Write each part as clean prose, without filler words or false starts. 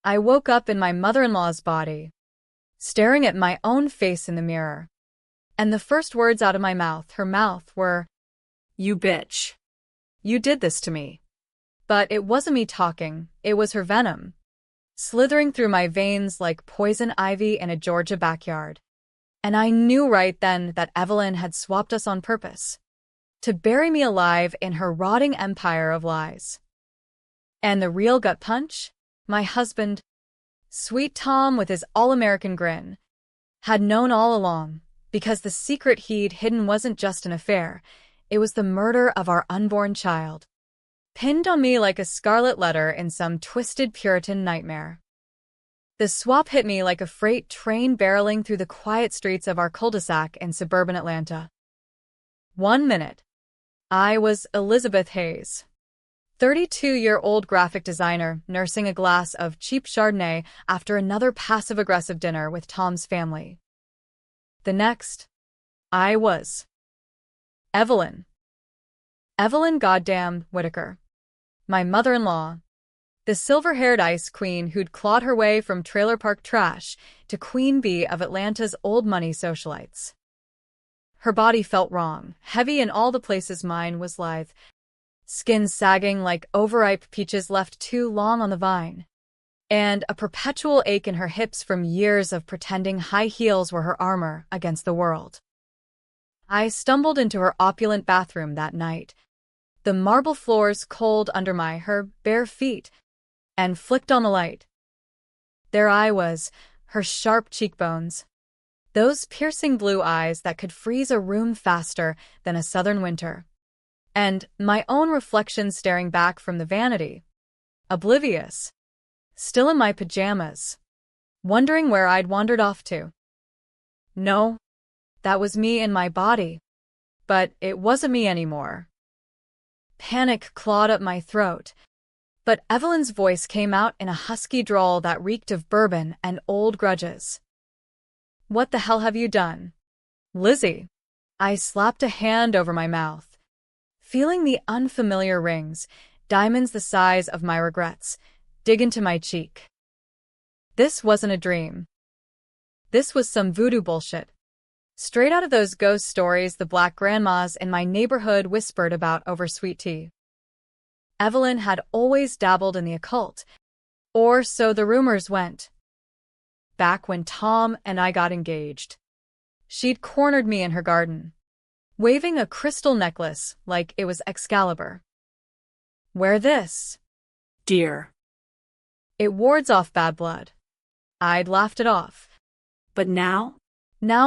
I woke up in my mother-in-law's body, staring at my own face in the mirror. And the first words out of her mouth were, "You bitch. You did this to me." But it wasn't me talking, it was her venom, slithering through my veins like poison ivy in a Georgia backyard. And I knew right then that Evelyn had swapped us on purpose, to bury me alive in her rotting empire of lies. And the real gut punch? My husband, sweet Tom with his all-American grin, had known all along, because the secret he'd hidden wasn't just an affair, it was the murder of our unborn child, pinned on me like a scarlet letter in some twisted Puritan nightmare. The swap hit me like a freight train barreling through the quiet streets of our cul-de-sac in suburban Atlanta. 1 minute. I was Elizabeth Hayes, 32-year-old graphic designer nursing a glass of cheap Chardonnay after another passive-aggressive dinner with Tom's family. The next, I was Evelyn goddamn Whitaker, my mother-in-law, the silver-haired ice queen who'd clawed her way from trailer park trash to queen bee of Atlanta's old money socialites. Her body felt wrong, heavy in all the places mine was lithe, skin sagging like overripe peaches left too long on the vine, and a perpetual ache in her hips from years of pretending high heels were her armor against the world. I stumbled into her opulent bathroom that night, the marble floors cold under her bare feet, and flicked on the light. There I was, her sharp cheekbones, those piercing blue eyes that could freeze a room faster than a southern winter, and my own reflection staring back from the vanity, oblivious, still in my pajamas, wondering where I'd wandered off to. No, that was me in my body, but it wasn't me anymore. Panic clawed up my throat, but Evelyn's voice came out in a husky drawl that reeked of bourbon and old grudges. "What the hell have you done, Lizzie?" I slapped a hand over my mouth, feeling the unfamiliar rings, diamonds the size of my regrets, dig into my cheek. This wasn't a dream. This was some voodoo bullshit, straight out of those ghost stories the black grandmas in my neighborhood whispered about over sweet tea. Evelyn had always dabbled in the occult, or so the rumors went. Back when Tom and I got engaged, she'd cornered me in her garden, waving a crystal necklace like it was Excalibur. "Wear this, dear. It wards off bad blood." I'd laughed it off. But now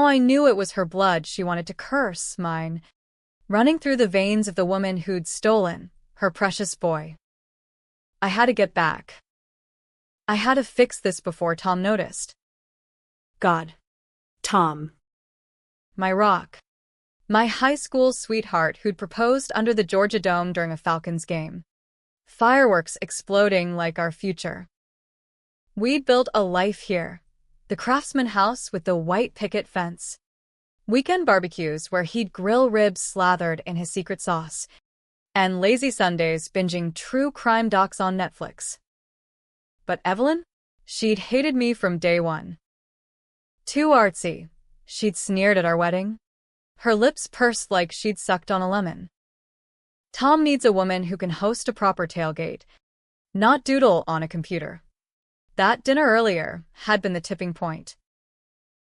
I knew it was her blood she wanted to curse, mine, running through the veins of the woman who'd stolen her precious boy. I had to get back. I had to fix this before Tom noticed. God. Tom. My rock. My high school sweetheart who'd proposed under the Georgia Dome during a Falcons game. Fireworks exploding like our future. We'd built a life here. The Craftsman house with the white picket fence. Weekend barbecues where he'd grill ribs slathered in his secret sauce. And lazy Sundays binging true crime docs on Netflix. But Evelyn? She'd hated me from day one. Too artsy, she'd sneered at our wedding. Her lips pursed like she'd sucked on a lemon. Tom needs a woman who can host a proper tailgate, not doodle on a computer. That dinner earlier had been the tipping point.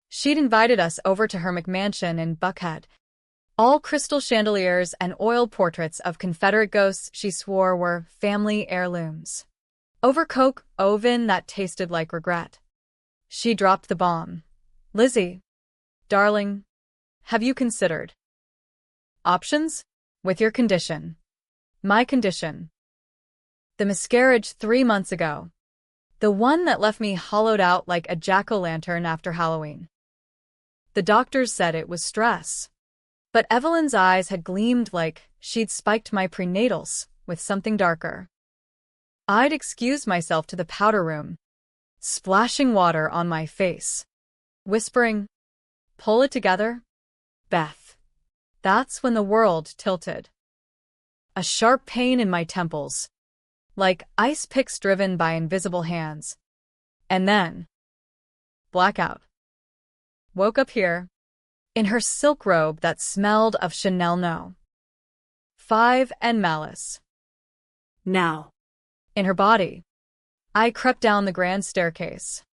She'd invited us over to her McMansion in Buckhead. All crystal chandeliers and oil portraits of Confederate ghosts she swore were family heirlooms. Over Coke oven that tasted like regret. She dropped the bomb. "Lizzie, darling, have you considered options? With your condition." My condition. The miscarriage 3 months ago. The one that left me hollowed out like a jack-o'-lantern after Halloween. The doctors said it was stress. But Evelyn's eyes had gleamed like she'd spiked my prenatals with something darker. I'd excused myself to the powder room, splashing water on my face, whispering, "Pull it together, Beth." That's when the world tilted. A sharp pain in my temples, like ice picks driven by invisible hands, And then, blackout. Woke up here, in her silk robe that smelled of Chanel No. 5 and malice. Now. In her body, I crept down the grand staircase,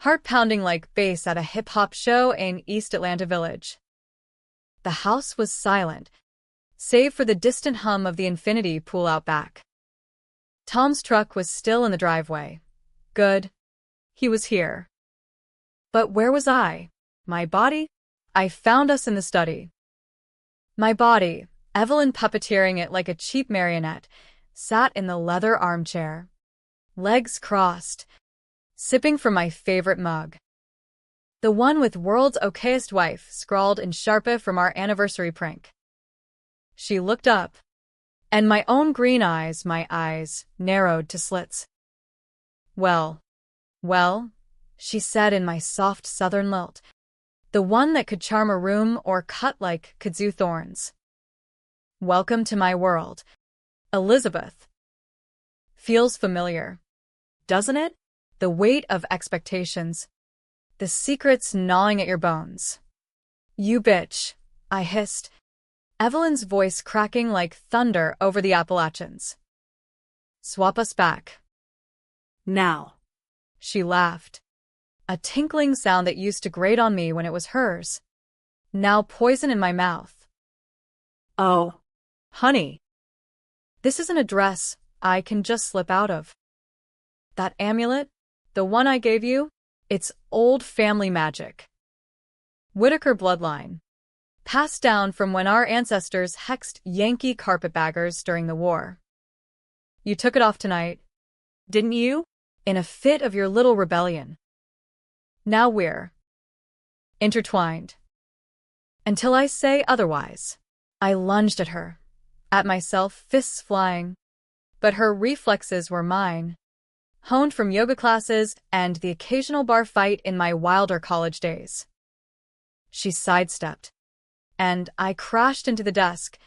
heart pounding like bass at a hip-hop show in East Atlanta Village. The house was silent, save for the distant hum of the infinity pool out back. Tom's truck was still in the driveway. Good. He was here. But where was I? My body? I found us in the study. My body, Evelyn puppeteering it like a cheap marionette, sat in the leather armchair, legs crossed, sipping from my favorite mug. The one with "World's Okayest Wife" scrawled in Sharpa from our anniversary prank. She looked up, and my own green eyes, my eyes, narrowed to slits. Well, she said in my soft southern lilt, the one that could charm a room or cut like kudzu thorns. Welcome to my world, Elizabeth. Feels familiar, doesn't it? The weight of expectations, the secrets gnawing at your bones. You bitch, I hissed, Evelyn's voice cracking like thunder over the Appalachians. Swap us back. Now. She laughed, a tinkling sound that used to grate on me when it was hers, now poison in my mouth. Oh, honey, this isn't a dress I can just slip out of. That amulet, the one I gave you, it's old family magic. Whitaker bloodline, passed down from when our ancestors hexed Yankee carpetbaggers during the war. You took it off tonight, didn't you? In a fit of your little rebellion. Now we're intertwined. Until I say otherwise. I lunged at her, at myself, fists flying. But her reflexes were mine, honed from yoga classes and the occasional bar fight in my wilder college days. She sidestepped, and I crashed into the desk,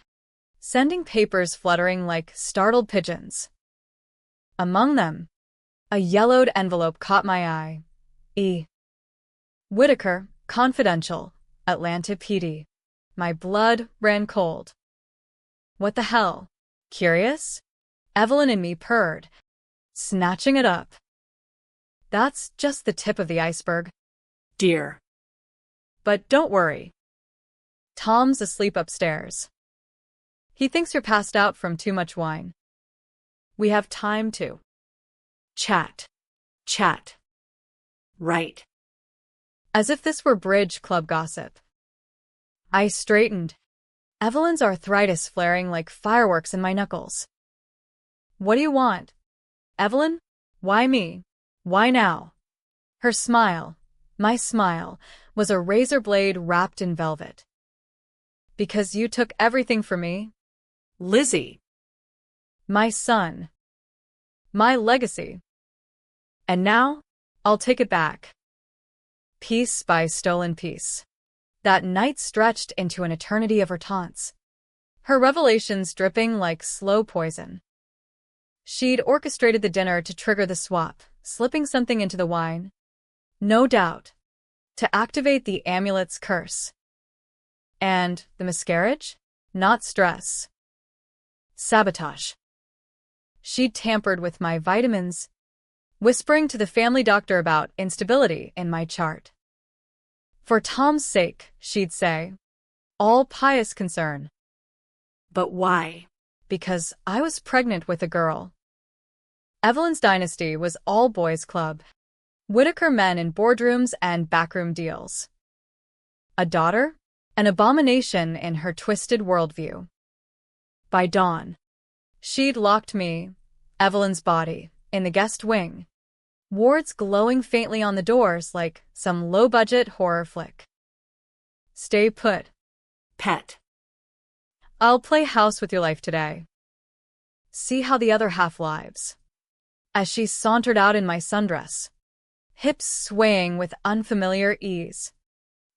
sending papers fluttering like startled pigeons. Among them, a yellowed envelope caught my eye. E. Whitaker, Confidential, Atlanta PD. My blood ran cold. What the hell? Curious? Evelyn and me purred, snatching it up. That's just the tip of the iceberg, dear. But don't worry. Tom's asleep upstairs. He thinks you're passed out from too much wine. We have time to chat. Right. As if this were bridge club gossip. I straightened, Evelyn's arthritis flaring like fireworks in my knuckles. What do you want? Evelyn? Why me? Why now? Her smile, my smile, was a razor blade wrapped in velvet. Because you took everything from me? Lizzie. My son. My legacy. And now, I'll take it back. Piece by stolen piece. That night stretched into an eternity of her taunts, her revelations dripping like slow poison. She'd orchestrated the dinner to trigger the swap, slipping something into the wine. No doubt. To activate the amulet's curse. And the miscarriage? Not stress. Sabotage. She'd tampered with my vitamins, whispering to the family doctor about instability in my chart. For Tom's sake, she'd say. All pious concern. But why? Because I was pregnant with a girl. Evelyn's dynasty was all boys club. Whitaker men in boardrooms and backroom deals. A daughter? An abomination in her twisted worldview. By dawn, she'd locked me, Evelyn's body, in the guest wing, wards glowing faintly on the doors like some low-budget horror flick. Stay put, pet. I'll play house with your life today. See how the other half lives. As she sauntered out in my sundress, hips swaying with unfamiliar ease,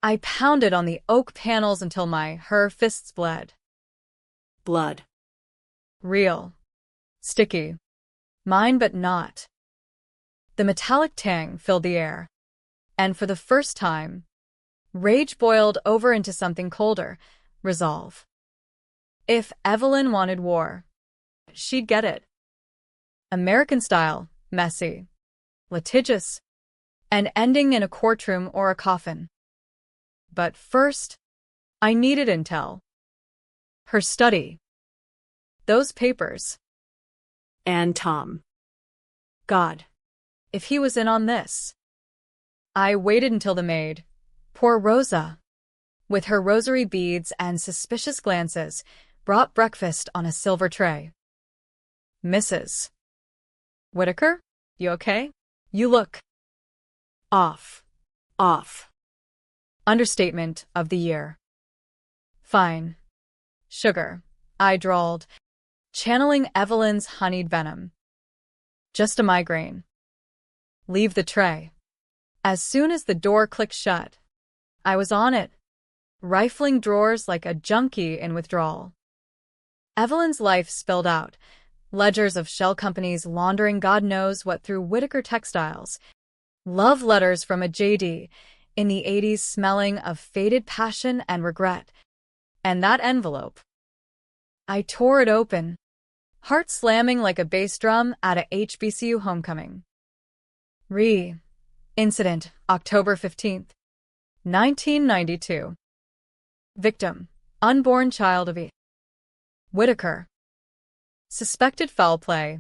I pounded on the oak panels until her fists bled. Blood. Real. Sticky. Mine but not. The metallic tang filled the air. And for the first time, rage boiled over into something colder, resolve. If Evelyn wanted war, she'd get it. American style, messy, litigious, and ending in a courtroom or a coffin. But first, I needed intel. Her study. Those papers. And Tom. God, if he was in on this. I waited until the maid, poor Rosa, with her rosary beads and suspicious glances, brought breakfast on a silver tray. Mrs. Whitaker, you okay? You look off. Off. Understatement of the year. Fine. Sugar, I drawled, channeling Evelyn's honeyed venom. Just a migraine. Leave the tray. As soon as the door clicked shut, I was on it, rifling drawers like a junkie in withdrawal. Evelyn's life spilled out, ledgers of shell companies laundering God knows what through Whitaker Textiles, love letters from a JD in the 80s smelling of faded passion and regret, and that envelope. I tore it open, heart slamming like a bass drum at a HBCU homecoming. Incident, October 15th, 1992. Victim, unborn child of E. Whitaker. Suspected foul play,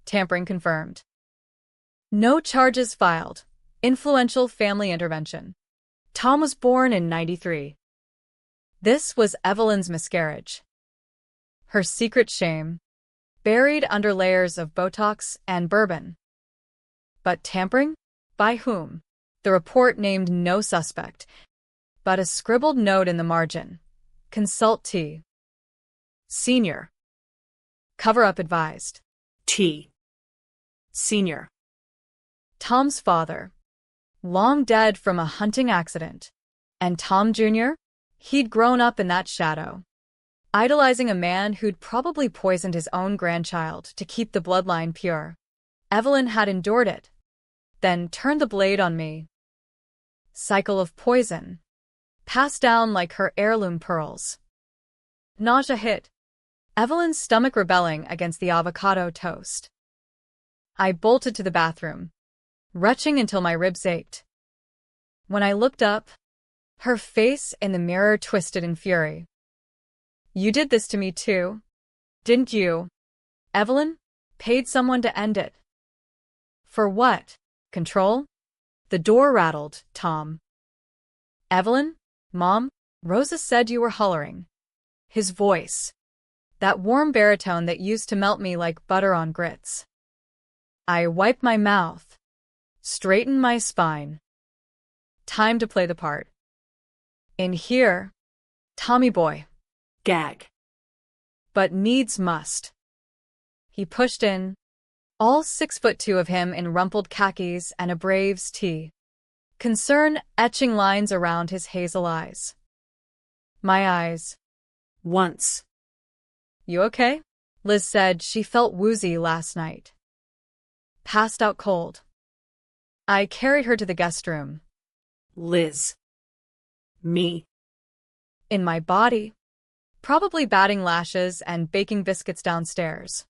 tampering confirmed. No charges filed. Influential family intervention. Tom was born in 93. This was Evelyn's miscarriage. Her secret shame, buried under layers of Botox and bourbon. But tampering? By whom? The report named no suspect, but a scribbled note in the margin. Consult T. Senior. Cover-up advised. T. Senior. Tom's father, long dead from a hunting accident. And Tom Jr.? He'd grown up in that shadow, idolizing a man who'd probably poisoned his own grandchild to keep the bloodline pure. Evelyn had endured it, then turned the blade on me. Cycle of poison, passed down like her heirloom pearls. Nausea hit, Evelyn's stomach rebelling against the avocado toast. I bolted to the bathroom, retching until my ribs ached. When I looked up, her face in the mirror twisted in fury. You did this to me too, didn't you? Evelyn? Paid someone to end it. For what? Control? The door rattled, Tom. Evelyn? Mom? Rosa said you were hollering. His voice. That warm baritone that used to melt me like butter on grits. I wiped my mouth, straightened my spine. Time to play the part. In here, Tommy boy. Gag. But needs must. He pushed in, all 6'2" of him in rumpled khakis and a Braves tee. Concern etching lines around his hazel eyes. My eyes. Once. You okay? Liz said she felt woozy last night. Passed out cold. I carried her to the guest room. Liz. Me. In my body. Probably batting lashes and baking biscuits downstairs.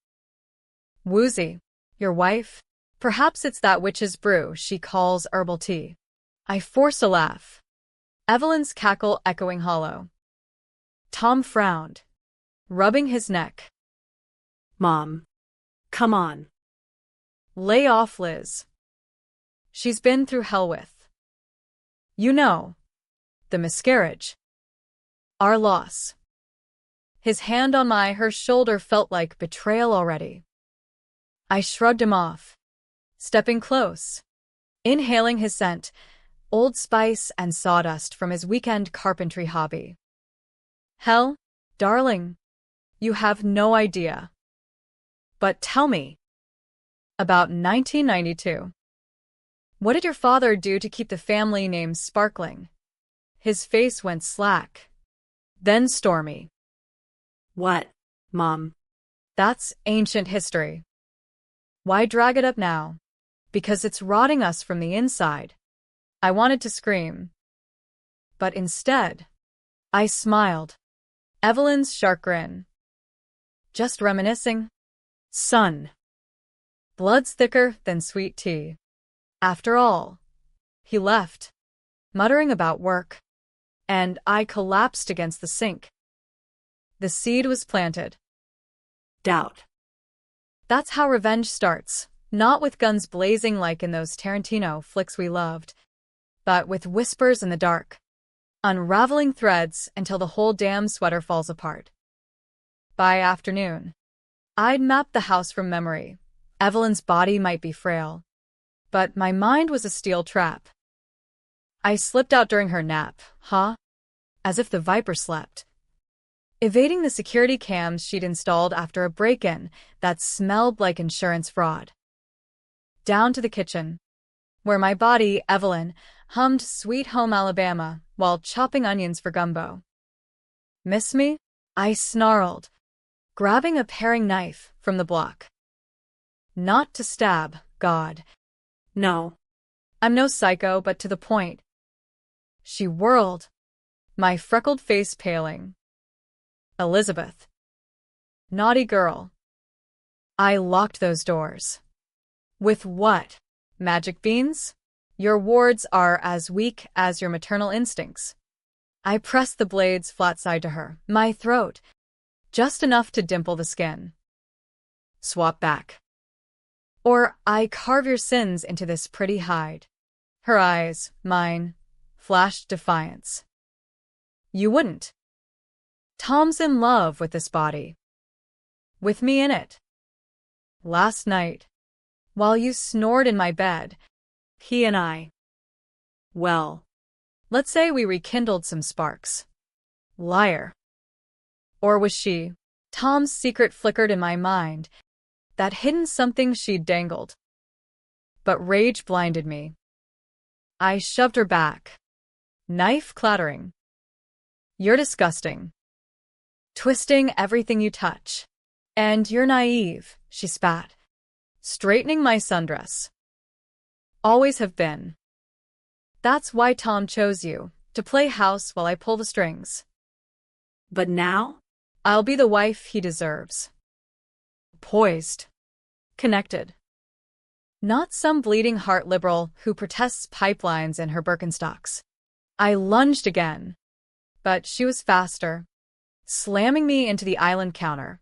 Woozy. Your wife? Perhaps it's that witch's brew she calls herbal tea. I forced a laugh. Evelyn's cackle echoing hollow. Tom frowned, rubbing his neck. Mom. Come on. Lay off, Liz. She's been through hell with. You know. The miscarriage. Our loss. His hand on her shoulder felt like betrayal already. I shrugged him off, stepping close, inhaling his scent, Old Spice and sawdust from his weekend carpentry hobby. Hell, darling, you have no idea. But tell me. About 1992. What did your father do to keep the family name sparkling? His face went slack, then stormy. What, Mom? That's ancient history. Why drag it up now? Because it's rotting us from the inside. I wanted to scream. But instead, I smiled. Evelyn's sharp grin. Just reminiscing? Son. Blood's thicker than sweet tea. After all, he left, muttering about work, and I collapsed against the sink. The seed was planted. Doubt. That's how revenge starts, not with guns blazing like in those Tarantino flicks we loved, but with whispers in the dark, unraveling threads until the whole damn sweater falls apart. By afternoon, I'd mapped the house from memory. Evelyn's body might be frail, but my mind was a steel trap. I slipped out during her nap, as if the viper slept, evading the security cams she'd installed after a break-in that smelled like insurance fraud. Down to the kitchen, where my body, Evelyn, hummed Sweet Home Alabama while chopping onions for gumbo. Miss me? I snarled, grabbing a paring knife from the block. Not to stab, God. No. I'm no psycho, but to the point. She whirled, my freckled face paling. Elizabeth. Naughty girl. I locked those doors. With what? Magic beans? Your wards are as weak as your maternal instincts. I pressed the blades flat side to her, my throat, just enough to dimple the skin. Swap back. Or I carve your sins into this pretty hide. Her eyes, mine, flashed defiance. You wouldn't. Tom's in love with this body. With me in it. Last night, while you snored in my bed, he and I. Well, let's say we rekindled some sparks. Liar. Or was she? Tom's secret flickered in my mind, that hidden something she'd dangled. But rage blinded me. I shoved her back, knife clattering. You're disgusting. Twisting everything you touch. And you're naive, she spat, straightening my sundress. Always have been. That's why Tom chose you, to play house while I pull the strings. But now? I'll be the wife he deserves. Poised. Connected. Not some bleeding heart liberal who protests pipelines in her Birkenstocks. I lunged again, but she was faster, slamming me into the island counter.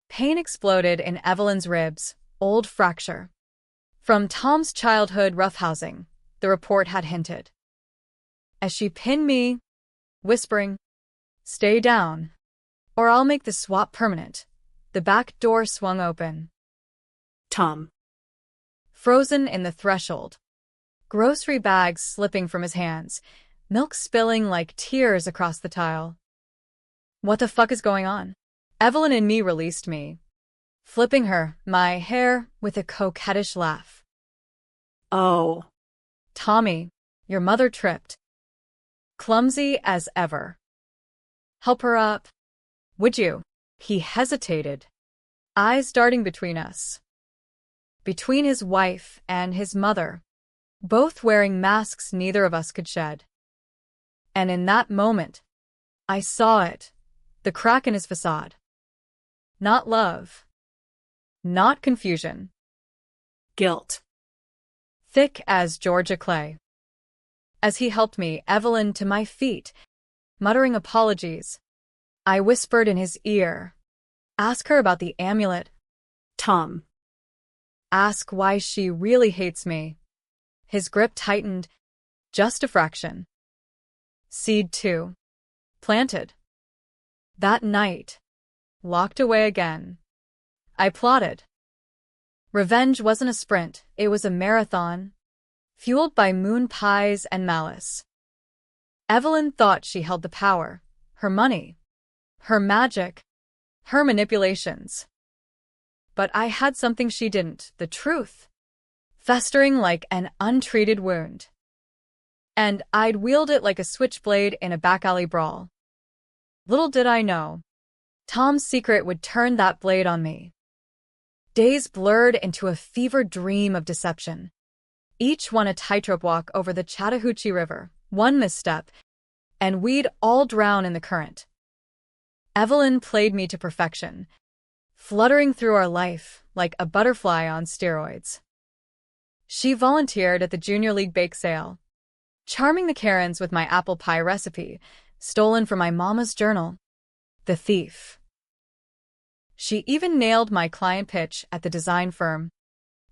Pain exploded in Evelyn's ribs, old fracture. From Tom's childhood roughhousing, the report had hinted. As she pinned me, whispering, "Stay down, or I'll make the swap permanent," the back door swung open. Tom. Frozen in the threshold. Grocery bags slipping from his hands, milk spilling like tears across the tile. What the fuck is going on? Evelyn and me released me, flipping her, my hair, with a coquettish laugh. Oh. Tommy, your mother tripped. Clumsy as ever. Help her up. Would you? He hesitated, eyes darting between us. Between his wife and his mother, both wearing masks neither of us could shed. And in that moment, I saw it, the crack in his facade. Not love. Not confusion. Guilt. Thick as Georgia clay. As he helped me, Evelyn, to my feet, muttering apologies, I whispered in his ear, "Ask her about the amulet." Tom. Ask why she really hates me. His grip tightened, just a fraction. Seed 2. Planted. That night. Locked away again. I plotted. Revenge wasn't a sprint, it was a marathon, fueled by moon pies and malice. Evelyn thought she held the power, her money, her magic, her manipulations. But I had something she didn't, the truth, festering like an untreated wound. And I'd wield it like a switchblade in a back alley brawl. Little did I know, Tom's secret would turn that blade on me. Days blurred into a fevered dream of deception. Each one a tightrope walk over the Chattahoochee River, one misstep, and we'd all drown in the current. Evelyn played me to perfection, fluttering through our life like a butterfly on steroids. She volunteered at the Junior League bake sale, charming the Karens with my apple pie recipe, stolen from my mama's journal. The thief. She even nailed my client pitch at the design firm,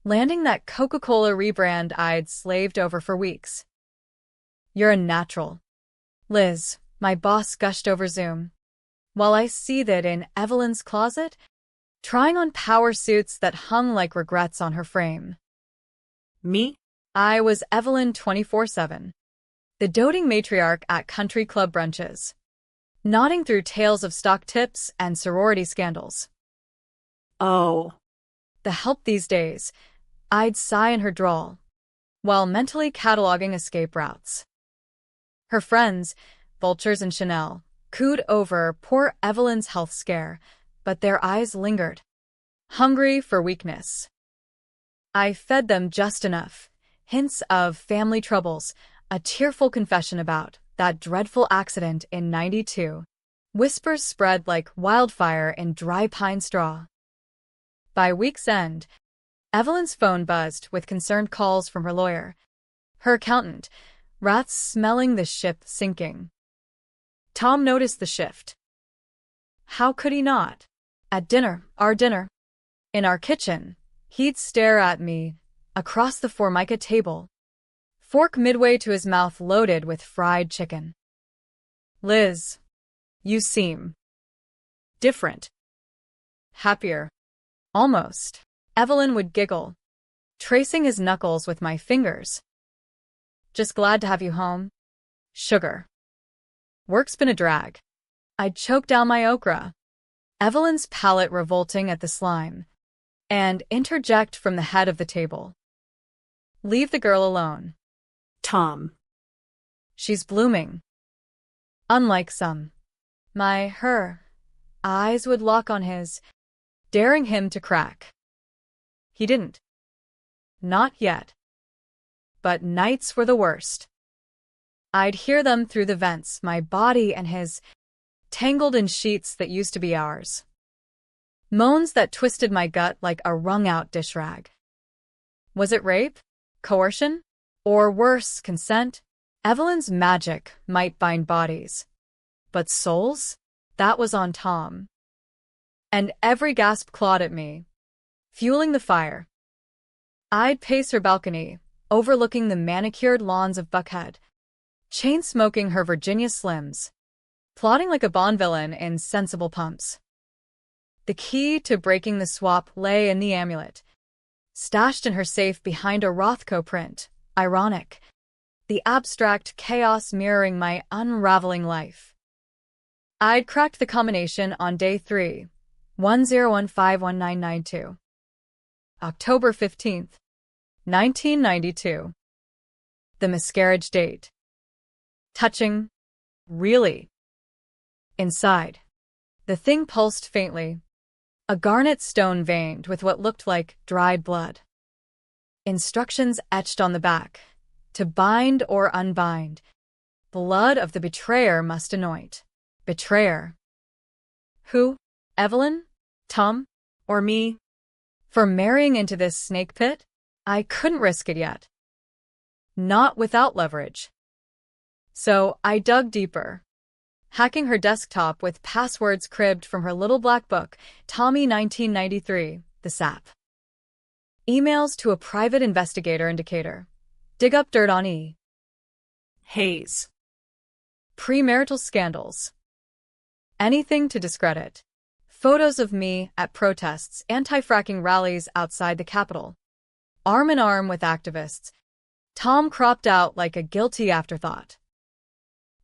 landing that Coca-Cola rebrand I'd slaved over for weeks. "You're a natural, Liz," my boss gushed over Zoom, while I seethed in Evelyn's closet, trying on power suits that hung like regrets on her frame. Me? I was Evelyn 24/7, the doting matriarch at country club brunches, nodding through tales of stock tips and sorority scandals. Oh. The help these days, I'd sigh in her drawl, while mentally cataloging escape routes. Her friends, Vultures and Chanel, cooed over poor Evelyn's health scare, but their eyes lingered, hungry for weakness. I fed them just enough, hints of family troubles, a tearful confession about that dreadful accident in '92. Whispers spread like wildfire in dry pine straw. By week's end, Evelyn's phone buzzed with concerned calls from her lawyer, her accountant, rats smelling the ship sinking. Tom noticed the shift. How could he not? At dinner, our dinner, in our kitchen, he'd stare at me across the Formica table, fork midway to his mouth loaded with fried chicken. "Liz, you seem different. Happier. Almost." Evelyn would giggle, tracing his knuckles with my fingers. "Just glad to have you home. Sugar. Work's been a drag." I'd choke down my okra, Evelyn's palate revolting at the slime, and interject from the head of the table. "Leave the girl alone. Tom. She's blooming." Unlike some, her eyes would lock on his, daring him to crack. He didn't. Not yet. But nights were the worst. I'd hear them through the vents, my body and his, tangled in sheets that used to be ours. Moans that twisted my gut like a wrung-out dish rag. Was it rape? Coercion? Or worse, consent? Evelyn's magic might bind bodies. But souls? That was on Tom. And every gasp clawed at me, fueling the fire. I'd pace her balcony, overlooking the manicured lawns of Buckhead, chain-smoking her Virginia Slims, plotting like a Bond villain in Sensible Pumps. The key to breaking the swap lay in the amulet, stashed in her safe behind a Rothko print. Ironic, the abstract chaos mirroring my unraveling life. I'd cracked the combination on day 3, 10151992. October 15th, 1992. The miscarriage date. Touching. Really. Inside, the thing pulsed faintly, a garnet stone veined with what looked like dried blood. Instructions etched on the back, to bind or unbind. Blood of the betrayer must anoint. Betrayer. Who? Evelyn? Tom? Or me? For marrying into this snake pit? I couldn't risk it yet. Not without leverage. So I dug deeper, hacking her desktop with passwords cribbed from her little black book, Tommy 1993, the sap. Emails to a private investigator indicator. Dig up dirt on E. Hayes. Premarital scandals. Anything to discredit. Photos of me at protests, anti-fracking rallies outside the Capitol. Arm in arm with activists. Tom cropped out like a guilty afterthought.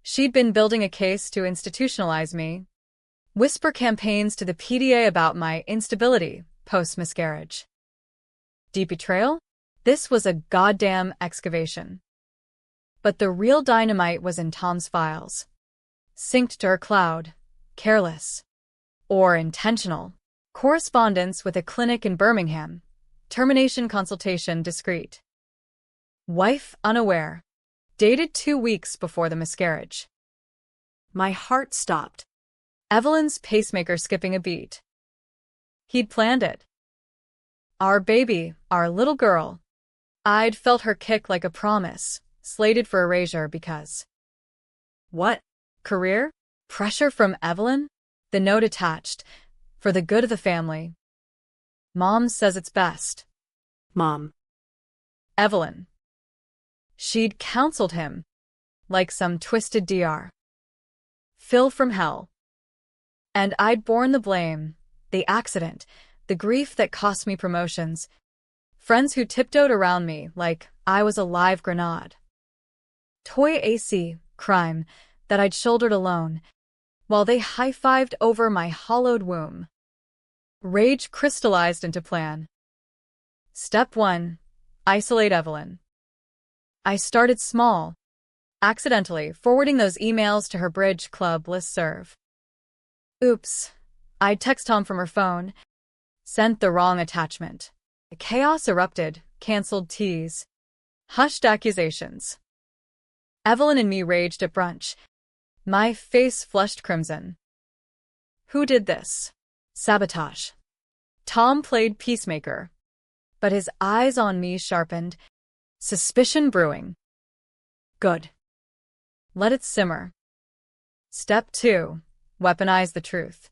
She'd been building a case to institutionalize me. Whisper campaigns to the PDA about my instability post-miscarriage. Deep betrayal? This was a goddamn excavation. But the real dynamite was in Tom's files. Synced to her cloud. Careless. Or intentional. Correspondence with a clinic in Birmingham. Termination consultation discreet. Wife unaware. Dated 2 weeks before the miscarriage. My heart stopped. Evelyn's pacemaker skipping a beat. He'd planned it. Our baby, our little girl. I'd felt her kick like a promise, slated for erasure because… What? Career? Pressure from Evelyn? The note attached. For the good of the family. Mom says it's best. Mom. Evelyn. She'd counseled him. Like some twisted DR. Phil from hell. And I'd borne the blame, the accident, the grief that cost me promotions. Friends who tiptoed around me like I was a live grenade. Toy AC, crime, that I'd shouldered alone, while they high-fived over my hollowed womb. Rage crystallized into plan. Step 1. Isolate Evelyn. I started small, accidentally forwarding those emails to her Bridge Club listserv. Oops. I'd text Tom from her phone. Sent the wrong attachment. The chaos erupted, cancelled teas. Hushed accusations. Evelyn and me raged at brunch. My face flushed crimson. Who did this? Sabotage. Tom played peacemaker, but his eyes on me sharpened. Suspicion brewing. Good. Let it simmer. Step 2. Weaponize the truth.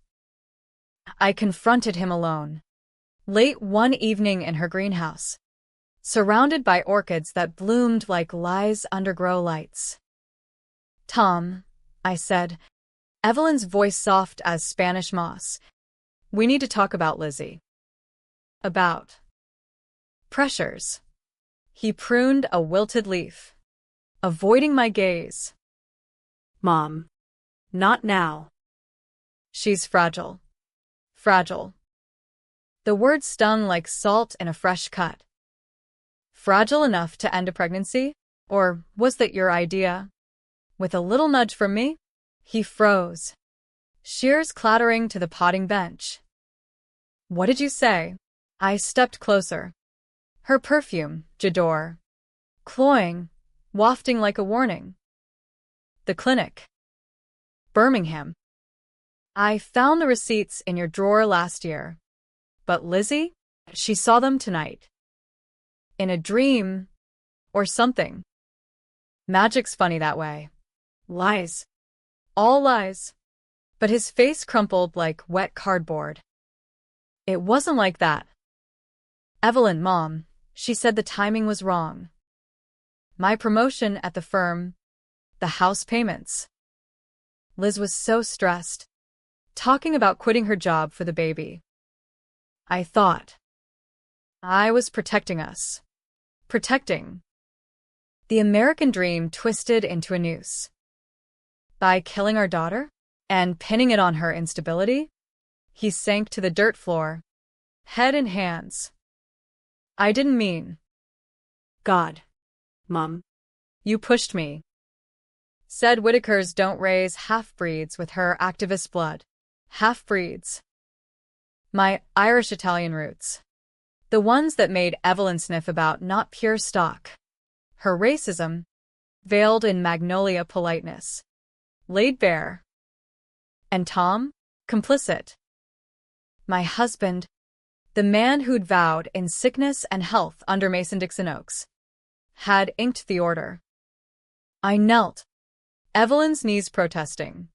I confronted him alone. Late one evening in her greenhouse, surrounded by orchids that bloomed like lies under grow lights. Tom, I said, Evelyn's voice soft as Spanish moss. We need to talk about Lizzie. About pressures. He pruned a wilted leaf, avoiding my gaze. Mom. Not now. She's fragile. Fragile. The word stung like salt in a fresh cut. Fragile enough to end a pregnancy? Or was that your idea? With a little nudge from me, he froze. Shears clattering to the potting bench. What did you say? I stepped closer. Her perfume, J'adore. Cloying, wafting like a warning. The clinic. Birmingham. I found the receipts in your drawer last year. But Lizzie? She saw them tonight. In a dream. Or something. Magic's funny that way. Lies. All lies. But his face crumpled like wet cardboard. It wasn't like that. Evelyn, Mom, she said the timing was wrong. My promotion at the firm. The house payments. Liz was so stressed. Talking about quitting her job for the baby. I thought. I was protecting us. Protecting. The American dream twisted into a noose. By killing our daughter? And pinning it on her instability? He sank to the dirt floor. Head in hands. I didn't mean. God. Mom. You pushed me. Said Whitakers don't raise half-breeds with her activist blood. Half-breeds. My Irish-Italian roots. The ones that made Evelyn sniff about not pure stock. Her racism, veiled in magnolia politeness. Laid bare. And Tom? Complicit. My husband, the man who'd vowed in sickness and health under Mason-Dixon Oaks, had inked the order. I knelt, Evelyn's knees protesting,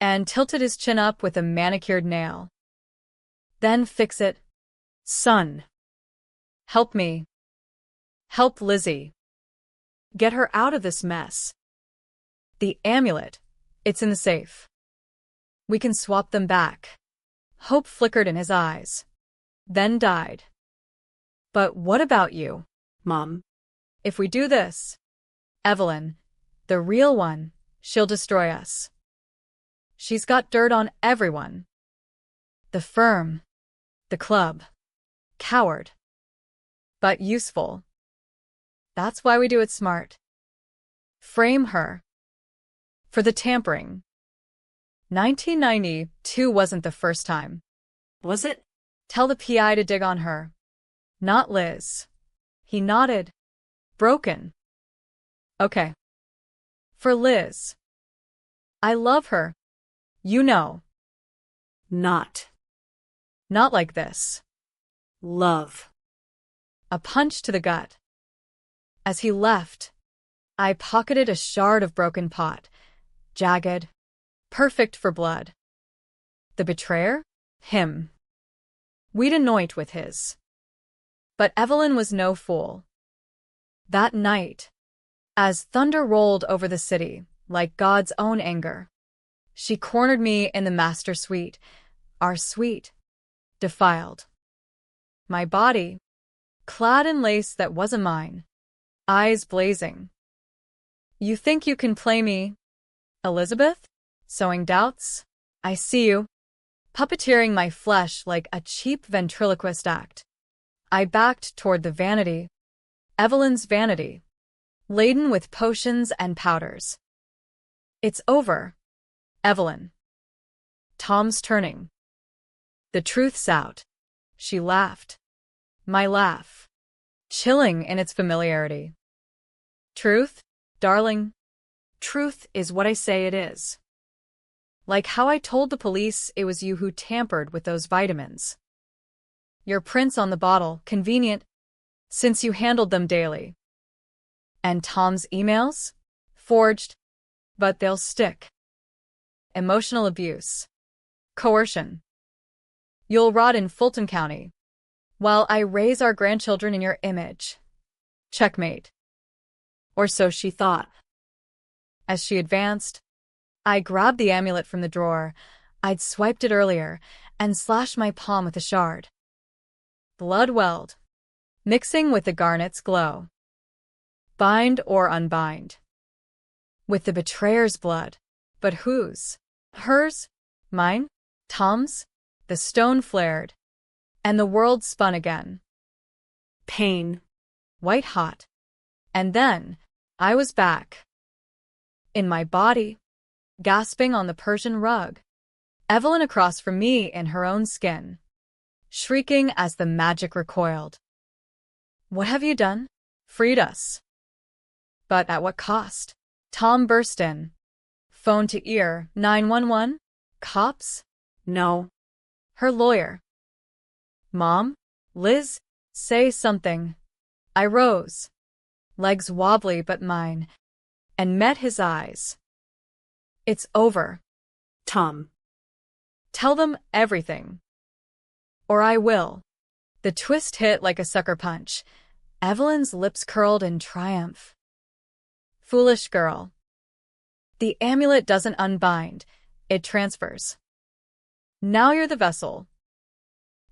and tilted his chin up with a manicured nail. Then fix it, son. Help me. Help Lizzie. Get her out of this mess. The amulet, it's in the safe. We can swap them back. Hope flickered in his eyes. Then died. But what about you? Mom. If we do this, Evelyn, the real one, she'll destroy us. She's got dirt on everyone. The firm. The club. Coward. But useful. That's why we do it smart. Frame her. For the tampering. 1992 wasn't the first time. Was it? Tell the PI to dig on her. Not Liz. He nodded. Broken. Okay. For Liz. I love her. You know. Not. Not like this. Love. A punch to the gut. As he left, I pocketed a shard of broken pot, jagged, perfect for blood. The betrayer? Him. We'd anoint with his. But Evelyn was no fool. That night, as thunder rolled over the city, like God's own anger, she cornered me in the master suite, our suite, defiled. My body, clad in lace that wasn't mine, eyes blazing. You think you can play me, Elizabeth? Sowing doubts? I see you. Puppeteering my flesh like a cheap ventriloquist act. I backed toward the vanity, Evelyn's vanity, laden with potions and powders. It's over, Evelyn. Tom's turning. The truth's out. She laughed. My laugh, chilling in its familiarity. Truth, darling? Truth is what I say it is. Like how I told the police it was you who tampered with those vitamins. Your prints on the bottle, convenient, since you handled them daily. And Tom's emails? Forged, but they'll stick. Emotional abuse. Coercion. You'll rot in Fulton County, while I raise our grandchildren in your image. Checkmate. Or so she thought. As she advanced, I grabbed the amulet from the drawer. I'd swiped it earlier, and slashed my palm with a shard. Blood welled, mixing with the garnet's glow. Bind or unbind. With the betrayer's blood. But whose? Hers? Mine? Tom's? The stone flared, and the world spun again. Pain. White hot. And then, I was back. In my body, gasping on the Persian rug. Evelyn across from me in her own skin, shrieking as the magic recoiled. What have you done? Freed us. But at what cost? Tom burst in. Phone to ear, 911? Cops? No. Her lawyer. Mom? Liz? Say something. I rose, legs wobbly but mine, and met his eyes. It's over. Tom. Tell them everything. Or I will. The twist hit like a sucker punch. Evelyn's lips curled in triumph. Foolish girl. The amulet doesn't unbind, it transfers. Now you're the vessel.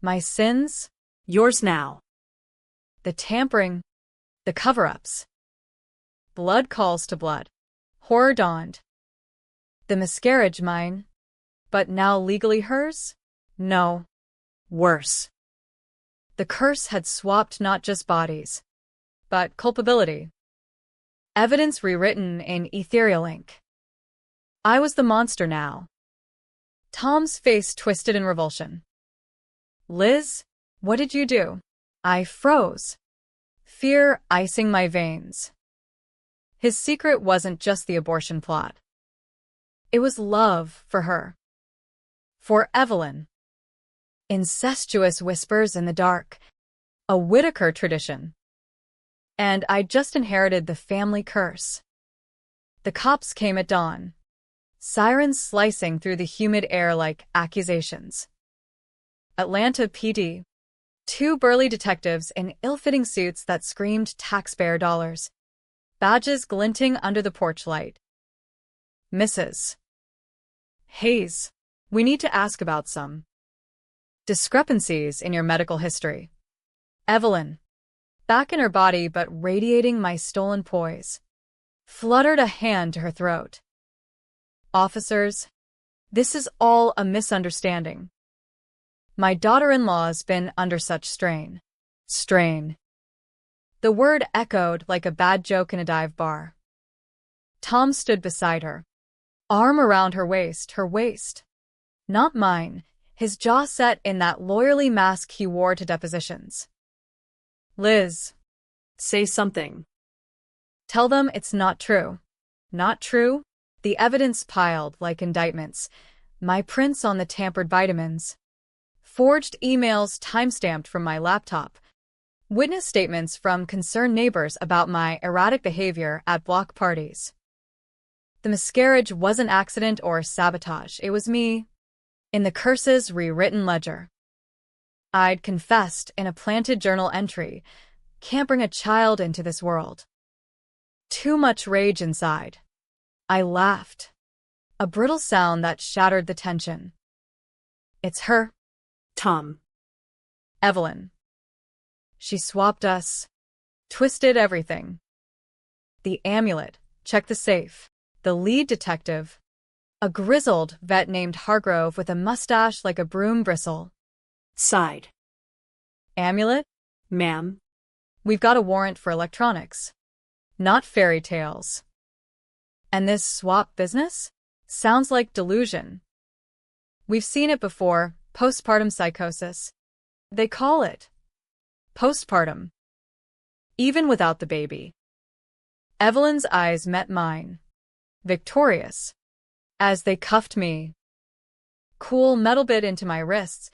My sins? Yours now. The tampering, the cover-ups. Blood calls to blood. Horror dawned. The miscarriage mine, but now legally hers? No. Worse. The curse had swapped not just bodies, but culpability. Evidence rewritten in ethereal ink. I was the monster now. Tom's face twisted in revulsion. Liz, what did you do? I froze. Fear icing my veins. His secret wasn't just the abortion plot. It was love for her. For Evelyn. Incestuous whispers in the dark. A Whitaker tradition. And I'd just inherited the family curse. The cops came at dawn. Sirens slicing through the humid air like accusations. Atlanta PD. 2 burly detectives in ill-fitting suits that screamed taxpayer dollars. Badges glinting under the porch light. Mrs. Hayes, we need to ask about some discrepancies in your medical history. Evelyn, back in her body but radiating my stolen poise, fluttered a hand to her throat. Officers, this is all a misunderstanding. My daughter-in-law's been under such strain. Strain. The word echoed like a bad joke in a dive bar. Tom stood beside her, arm around her waist. Not mine, his jaw set in that lawyerly mask he wore to depositions. Liz, Say something. tell them it's not true. Not true? The evidence piled like indictments. My prints on the tampered vitamins. Forged emails timestamped from my laptop. Witness statements from concerned neighbors about my erratic behavior at block parties. The miscarriage wasn't accident or sabotage. It was me. In the curse's rewritten ledger. I'd confessed in a planted journal entry. Can't bring a child into this world. Too much rage inside. I laughed. A brittle sound that shattered the tension. It's her, Tom. Evelyn. She swapped us. Twisted everything. The amulet. Check the safe. The lead detective. A grizzled vet named Hargrove with a mustache like a broom bristle. Sighed. Amulet? Ma'am. We've got a warrant for electronics. Not fairy tales. And this swap business? Sounds like delusion. We've seen it before, postpartum psychosis. They call it postpartum. Even without the baby. Evelyn's eyes met mine. Victorious. As they cuffed me. Cool metal bit into my wrists.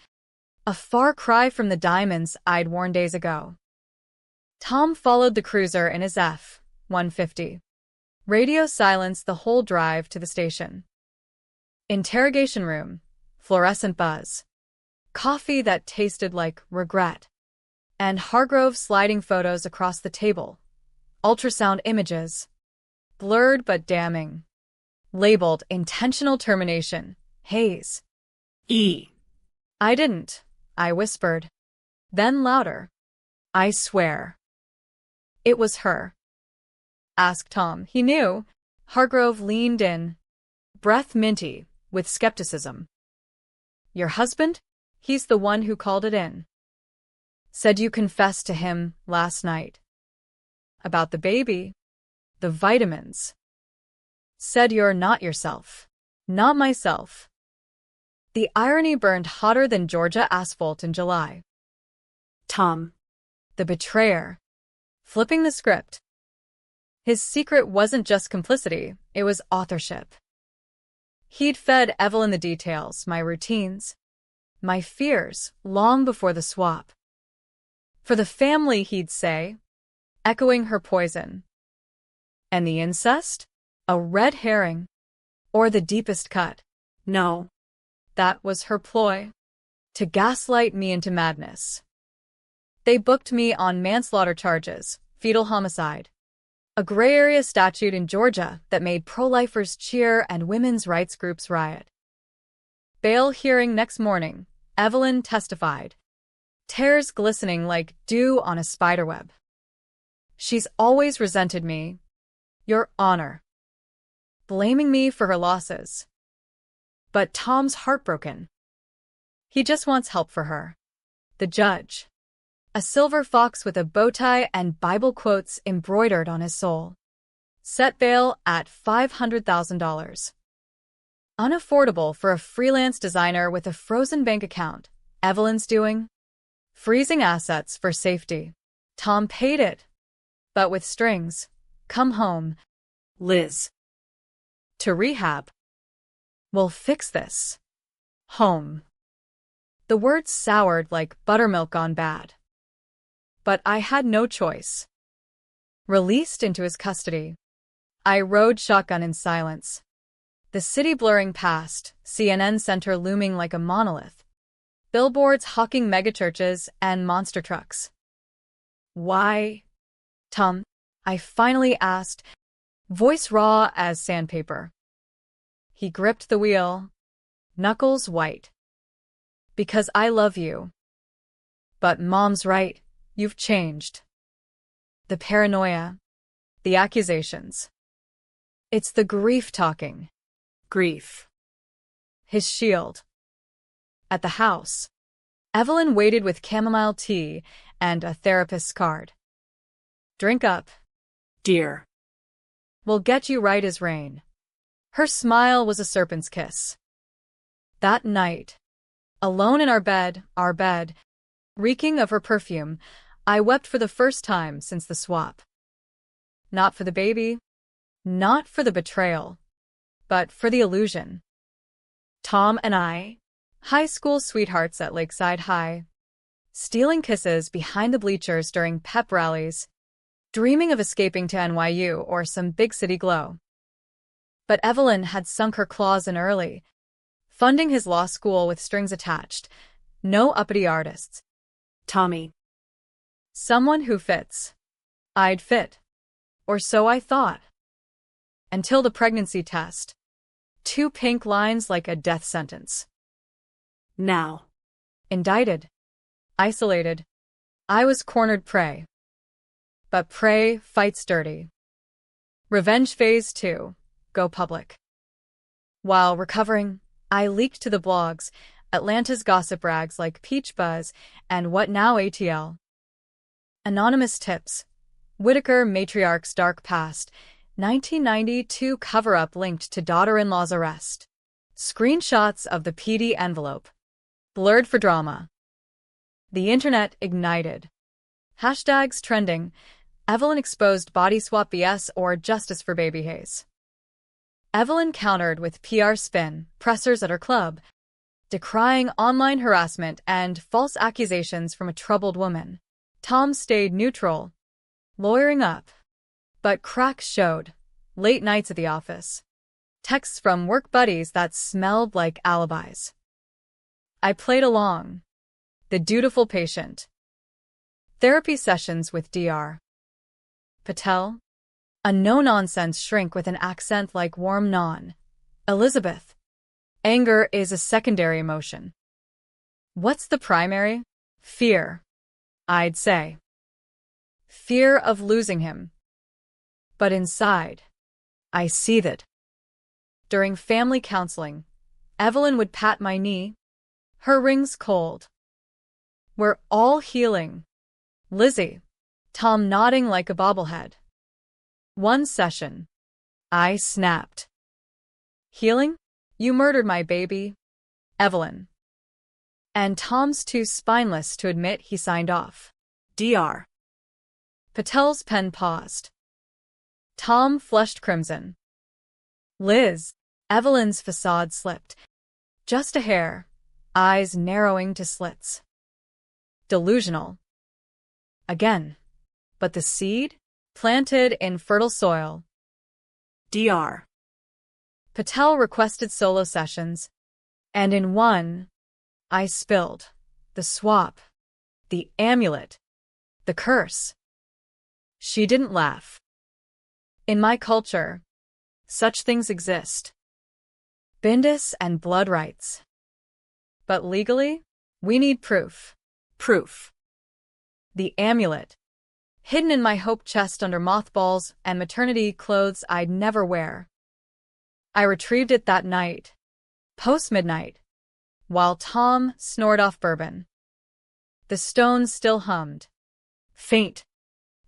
A far cry from the diamonds I'd worn days ago. Tom followed the cruiser in his F-150. Radio silenced the whole drive to the station. Interrogation room. Fluorescent buzz. Coffee that tasted like regret. And Hargrove sliding photos across the table. Ultrasound images. Blurred but damning. Labeled intentional termination. Haze. E. I didn't, I whispered. Then louder. I swear. It was her. Asked Tom. He knew. Hargrove leaned in. Breath minty, with skepticism. Your husband? He's the one who called it in. Said you confessed to him last night. About the baby. The vitamins. Said you're not yourself. Not myself. The irony burned hotter than Georgia asphalt in July. Tom. The betrayer. Flipping the script. His secret wasn't just complicity, it was authorship. He'd fed Evelyn the details, my routines, my fears, long before the swap. For the family, he'd say, echoing her poison. And the incest? A red herring. Or the deepest cut. No. That was her ploy. To gaslight me into madness. They booked me on manslaughter charges, fetal homicide. A gray area statute in Georgia that made pro-lifers cheer and women's rights groups riot. Bail hearing next morning, Evelyn testified. Tears glistening like dew on a spiderweb. She's always resented me. Your Honor. Blaming me for her losses. But Tom's heartbroken. He just wants help for her. The judge. A silver fox with a bow tie and Bible quotes embroidered on his soul. Set bail at $500,000. Unaffordable for a freelance designer with a frozen bank account. Evelyn's doing. Freezing assets for safety. Tom paid it. But with strings. Come home. Liz. To rehab. We'll fix this. Home. The words soured like buttermilk gone bad. But I had no choice. Released into his custody. I rode shotgun in silence. The city blurring past, CNN Center looming like a monolith. Billboards hawking megachurches and monster trucks. Why? Tom, I finally asked, voice raw as sandpaper. He gripped the wheel, knuckles white. Because I love you. But Mom's right, you've changed. The paranoia. The accusations. It's the grief talking. Grief. His shield. At the house. Evelyn waited with chamomile tea and a therapist's card. Drink up. Dear. We'll get you right as rain. Her smile was a serpent's kiss. That night. Alone in our bed, reeking of her perfume, I wept for the first time since the swap. Not for the baby, not for the betrayal, but for the illusion. Tom and I, high school sweethearts at Lakeside High, stealing kisses behind the bleachers during pep rallies, dreaming of escaping to NYU or some big city glow. But Evelyn had sunk her claws in early, funding his law school with strings attached. No uppity artists. Tommy. Someone who fits. I'd fit. Or so I thought. Until the pregnancy test. 2 pink lines like a death sentence. Now. Indicted. Isolated. I was cornered prey. But prey fights dirty. Revenge phase 2. Go public. While recovering, I leaked to the blogs, Atlanta's gossip rags like Peach Buzz and What Now ATL. Anonymous tips. Whitaker matriarch's dark past. 1992 cover-up linked to daughter-in-law's arrest. Screenshots of the PD envelope. Blurred for drama. The internet ignited. Hashtags trending. Evelyn exposed body swap BS or justice for baby Hayes. Evelyn countered with PR spin, pressers at her club, decrying online harassment and false accusations from a troubled woman. Tom stayed neutral, lawyering up. But cracks showed. Late nights at the office. Texts from work buddies that smelled like alibis. I played along. The dutiful patient. Therapy sessions with Dr. Patel. A no-nonsense shrink with an accent like warm non. Elizabeth. Anger is a secondary emotion. What's the primary? Fear. I'd say. Fear of losing him. But inside, I seethed. During family counseling, Evelyn would pat my knee, her rings cold. We're all healing. Lizzie. Tom nodding like a bobblehead. One session. I snapped. Healing? You murdered my baby. Evelyn. And Tom's too spineless to admit he signed off. Dr. Patel's pen paused. Tom flushed crimson. Liz. Evelyn's facade slipped. Just a hair, eyes narrowing to slits. Delusional. Again. But the seed? Planted in fertile soil. Dr. Patel requested solo sessions, and in one, I spilled. The swap. The amulet. The curse. She didn't laugh. In my culture, such things exist. Bindis and blood rights. But legally, we need proof. Proof. The amulet. Hidden in my hope chest under mothballs and maternity clothes I'd never wear. I retrieved it that night, post-midnight, while Tom snored off bourbon. The stone still hummed. Faint.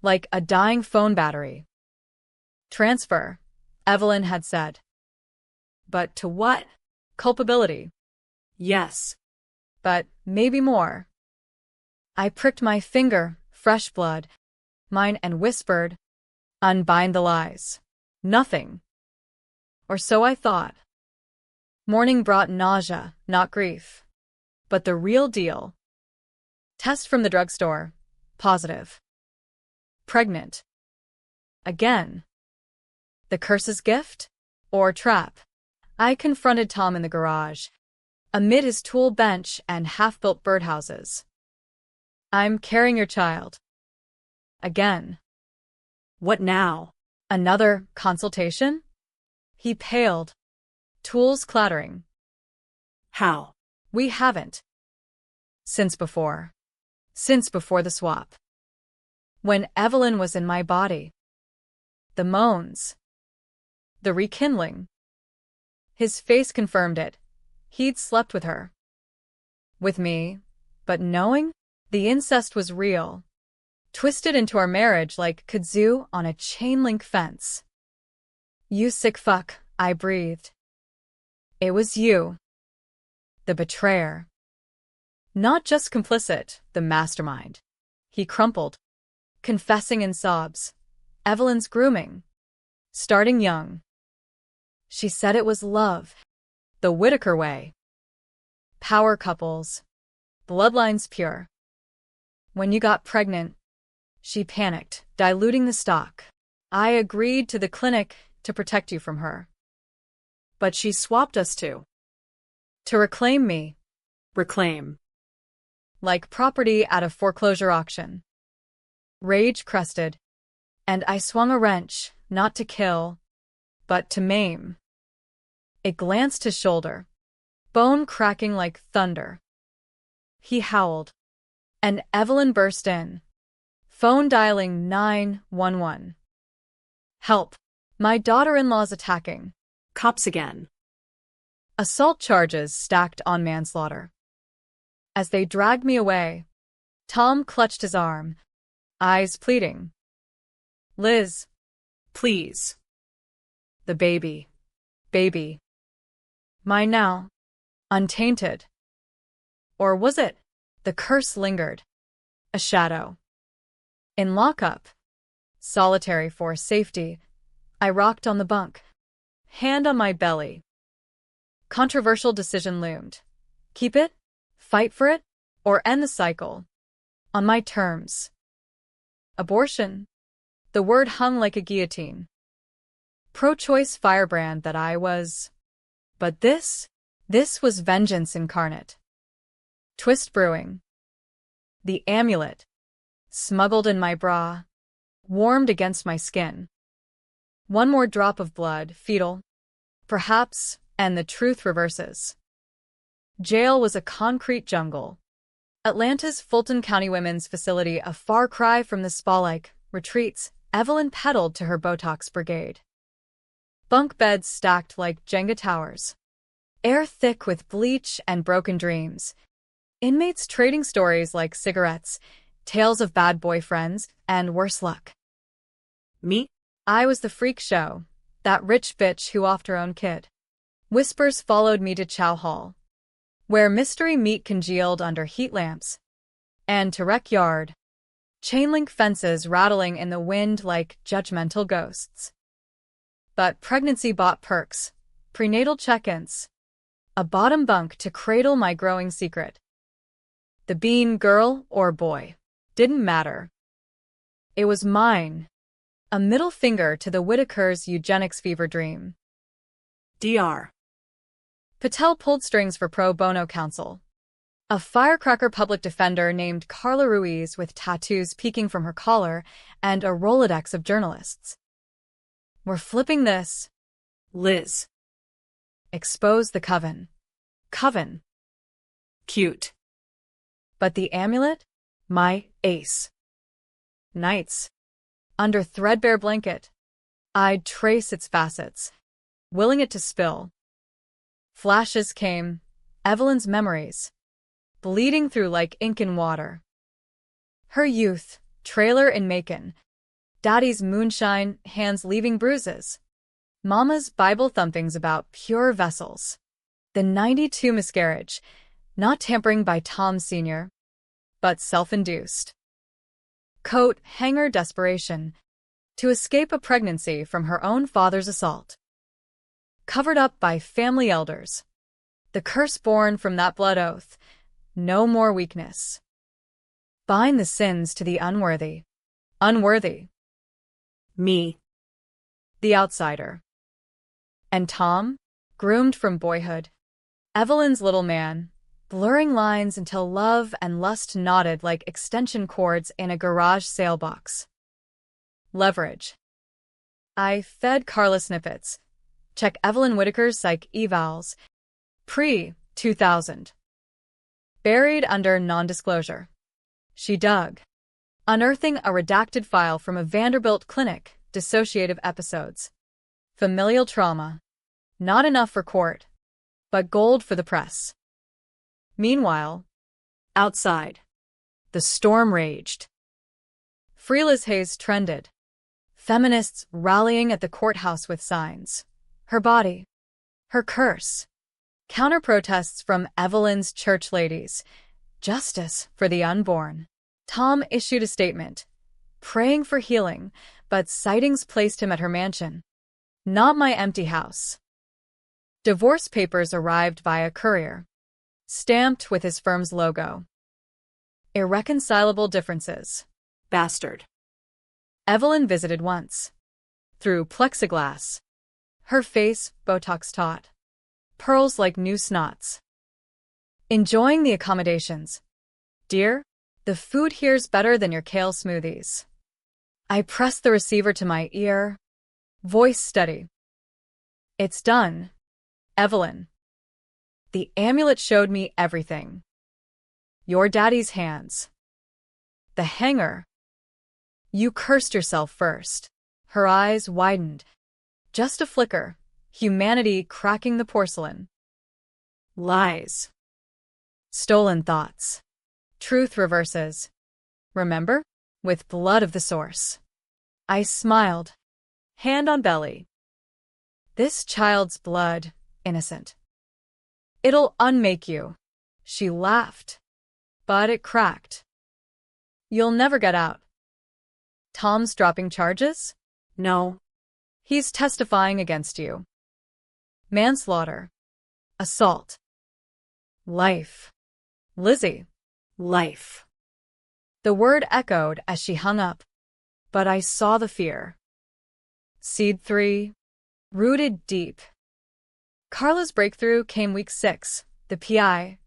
Like a dying phone battery. Transfer, Evelyn had said. But to what? Culpability. Yes. But maybe more. I pricked my finger, fresh blood, mine, and whispered, unbind the lies. Nothing. Or so I thought. Morning brought nausea, not grief. But the real deal. Test from the drugstore. Positive. Pregnant. Again. The curse's gift? Or trap? I confronted Tom in the garage, amid his tool bench and half-built birdhouses. I'm carrying your child. Again. What now? Another consultation? He paled. Tools clattering. How? We haven't. Since before. Since before the swap. When Evelyn was in my body. The moans. The rekindling. His face confirmed it. He'd slept with her. With me, but knowing the incest was real. Twisted into our marriage like kudzu on a chain-link fence. You sick fuck, I breathed. It was you. The betrayer. Not just complicit, the mastermind. He crumpled, confessing in sobs. Evelyn's grooming. Starting young. She said it was love. The Whitaker way. Power couples. Bloodlines pure. When you got pregnant, she panicked, diluting the stock. I agreed to the clinic to protect you from her. But she swapped us to reclaim me. reclaim. Like property at a foreclosure auction. Rage crested, and I swung a wrench, not to kill, but to maim. It glanced his shoulder, bone cracking like thunder. He howled, and Evelyn burst in, phone dialing 911. Help! My daughter-in-law's attacking. Cops again. Assault charges stacked on manslaughter. As they dragged me away, Tom clutched his arm, eyes pleading. Liz, Please. the baby. Mine now, untainted. Or was it? The curse lingered. A shadow. In lockup, solitary for safety, I rocked on the bunk, hand on my belly. Controversial decision loomed. Keep it? Fight for it? Or end the cycle? On my terms. Abortion. The word hung like a guillotine. Pro-choice firebrand that I was. But this was vengeance incarnate. Twist brewing. The amulet, smuggled in my bra, warmed against my skin. One more drop of blood, fetal, perhaps, and the truth reverses. Jail was a concrete jungle. Atlanta's Fulton County Women's Facility a far cry from the spa-like retreats Evelyn pedaled to her Botox brigade. Bunk beds stacked like Jenga towers. Air thick with bleach and broken dreams. Inmates trading stories like cigarettes, tales of bad boyfriends, and worse luck. Me? I was the freak show, that rich bitch who offed her own kid. Whispers followed me to Chow Hall, where mystery meat congealed under heat lamps, and to Rec Yard, chain-link fences rattling in the wind like judgmental ghosts. But pregnancy bought perks, prenatal check-ins, a bottom bunk to cradle my growing secret. The being girl or boy didn't matter. It was mine, a middle finger to the Whitakers' eugenics fever dream. Dr. Patel pulled strings for pro bono counsel. A firecracker public defender named Carla Ruiz with tattoos peeking from her collar and a Rolodex of journalists. We're flipping this. Liz. Expose the coven. Coven. Cute. But the amulet? My ace. Nights. Under threadbare blanket. I'd trace its facets, willing it to spill. Flashes came, Evelyn's memories, bleeding through like ink in water. Her youth, trailer in Macon, Daddy's moonshine, hands leaving bruises. Mama's Bible thumpings about pure vessels. The 92 miscarriage, not tampering by Tom Sr., but self-induced. Coat hanger desperation, to escape a pregnancy from her own father's assault. Covered up by family elders. The curse born from that blood oath. No more weakness. Bind the sins to the unworthy. Unworthy. Me. The outsider. And Tom, groomed from boyhood. Evelyn's little man, blurring lines until love and lust knotted like extension cords in a garage sale box. Leverage. I fed Carla snippets. Check Evelyn Whitaker's psych evals. Pre-2000. Buried under non-disclosure. She dug, unearthing a redacted file from a Vanderbilt clinic, dissociative episodes. Familial trauma. Not enough for court, but gold for the press. Meanwhile, outside, the storm raged. Free Liz Hayes trended. Feminists rallying at the courthouse with signs. Her body. Her curse. Counter-protests from Evelyn's church ladies. Justice for the unborn. Tom issued a statement, praying for healing, but sightings placed him at her mansion. Not my empty house. Divorce papers arrived via courier, stamped with his firm's logo. Irreconcilable differences. Bastard. Evelyn visited once. Through plexiglass. Her face Botox taut. Pearls like new snots. Enjoying the accommodations. Dear, the food here's better than your kale smoothies. I pressed the receiver to my ear. Voice steady. It's done, Evelyn. The amulet showed me everything. Your daddy's hands. The hanger. You cursed yourself first. Her eyes widened. Just a flicker. Humanity cracking the porcelain. Lies. Stolen thoughts. Truth reverses. Remember? With blood of the source. I smiled. Hand on belly. This child's blood, innocent. It'll unmake you. She laughed. But it cracked. You'll never get out. Tom's dropping charges? No. He's testifying against you. Manslaughter. Assault. Life. Lizzie. Life. The word echoed as she hung up, but I saw the fear. Seed 3. Rooted deep. Carla's breakthrough came week 6, the PI.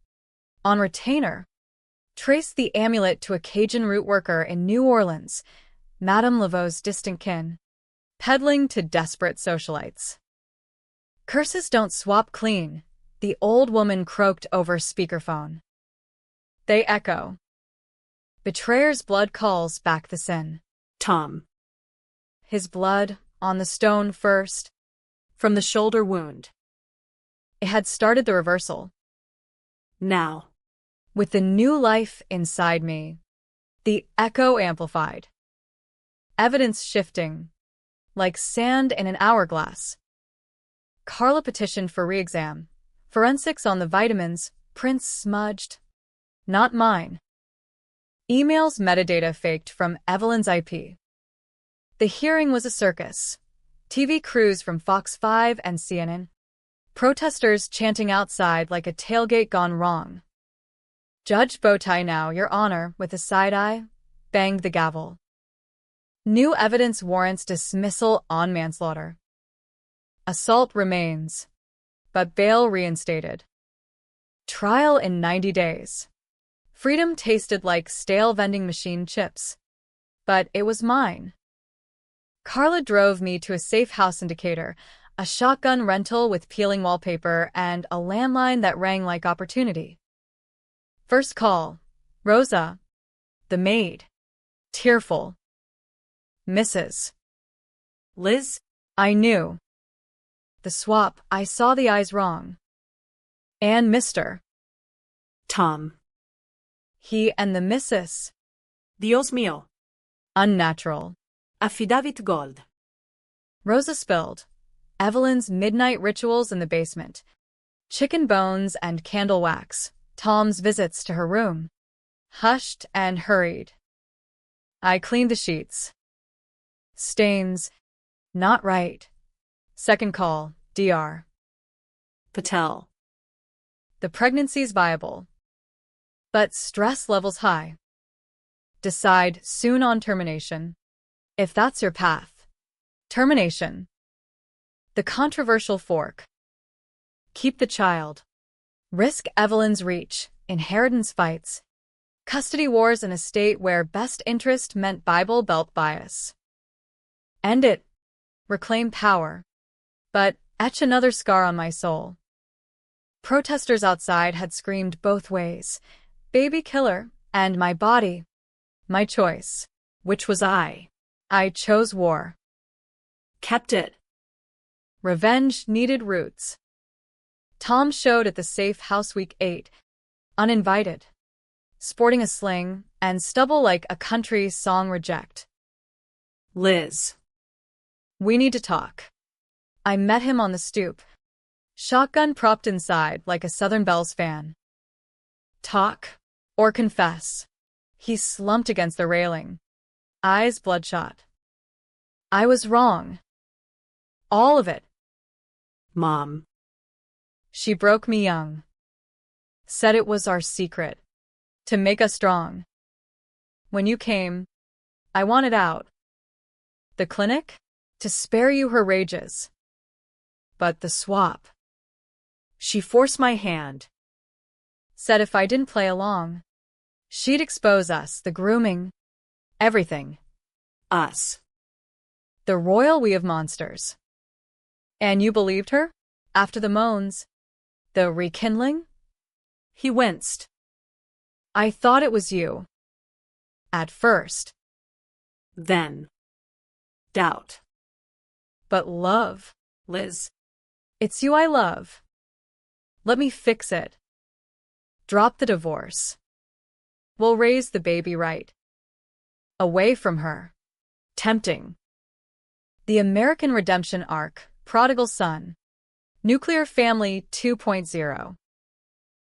On retainer. Traced the amulet to a Cajun root worker in New Orleans, Madame Laveau's distant kin, peddling to desperate socialites. Curses don't swap clean, the old woman croaked over speakerphone. They echo. Betrayer's blood calls back the sin. Tom. His blood, on the stone first, From the shoulder wound. it had started the reversal. Now. With the new life inside me, the echo amplified. Evidence shifting, like sand in an hourglass. Carla petitioned for re-exam. Forensics on the vitamins, prints smudged. Not mine. Emails metadata faked from Evelyn's IP. The hearing was a circus. TV crews from Fox 5 and CNN. Protesters chanting outside like a tailgate gone wrong. Judge Bowtie, now, Your Honor, with a side eye, banged the gavel. New evidence warrants dismissal on manslaughter. Assault remains, but bail reinstated. Trial in 90 days. Freedom tasted like stale vending machine chips. But it was mine. Carla drove me to a safe house indicator, a shotgun rental with peeling wallpaper, and a landline that rang like opportunity. First call. Rosa. The maid. Tearful. Mrs. Liz? I knew. The swap, I saw the eyes wrong. And Mr. Tom. He and the Mrs. Dios mío. Unnatural. Affidavit gold. Rosa spilled. Evelyn's midnight rituals in the basement. Chicken bones and candle wax. Tom's visits to her room. Hushed and hurried. I cleaned the sheets. Stains. Not right. Second call. DR. Patel. The pregnancy's viable. But stress levels high. Decide soon on termination. If that's your path. Termination. The controversial fork. Keep the child. Risk Evelyn's reach. Inheritance fights. Custody wars in a state where best interest meant Bible Belt bias. End it. Reclaim power. But etch another scar on my soul. Protesters outside had screamed both ways. Baby killer, and my body. My choice. Which was I. I chose war. Kept it. Revenge needed roots. Tom showed at the safe house week 8. Uninvited. Sporting a sling and stubble like a country song reject. Liz. We need to talk. I met him on the stoop. Shotgun propped inside like a Southern Bells fan. Talk. Or confess. He slumped against the railing, eyes bloodshot. I was wrong. All of it. Mom. She broke me young. Said it was our secret. To make us strong. When you came, I wanted out. The clinic? To spare you her rages. But the swap. She forced my hand. Said if I didn't play along, she'd expose us, the grooming, everything. Us. The royal we of monsters. And you believed her? After the moans? The rekindling? He winced. I thought it was you. At first. Then. Doubt. But love, Liz. it's you I love. Let me fix it. Drop the divorce. We'll raise the baby right. Away from her. Tempting. The American Redemption Arc, Prodigal Son. Nuclear Family 2.0.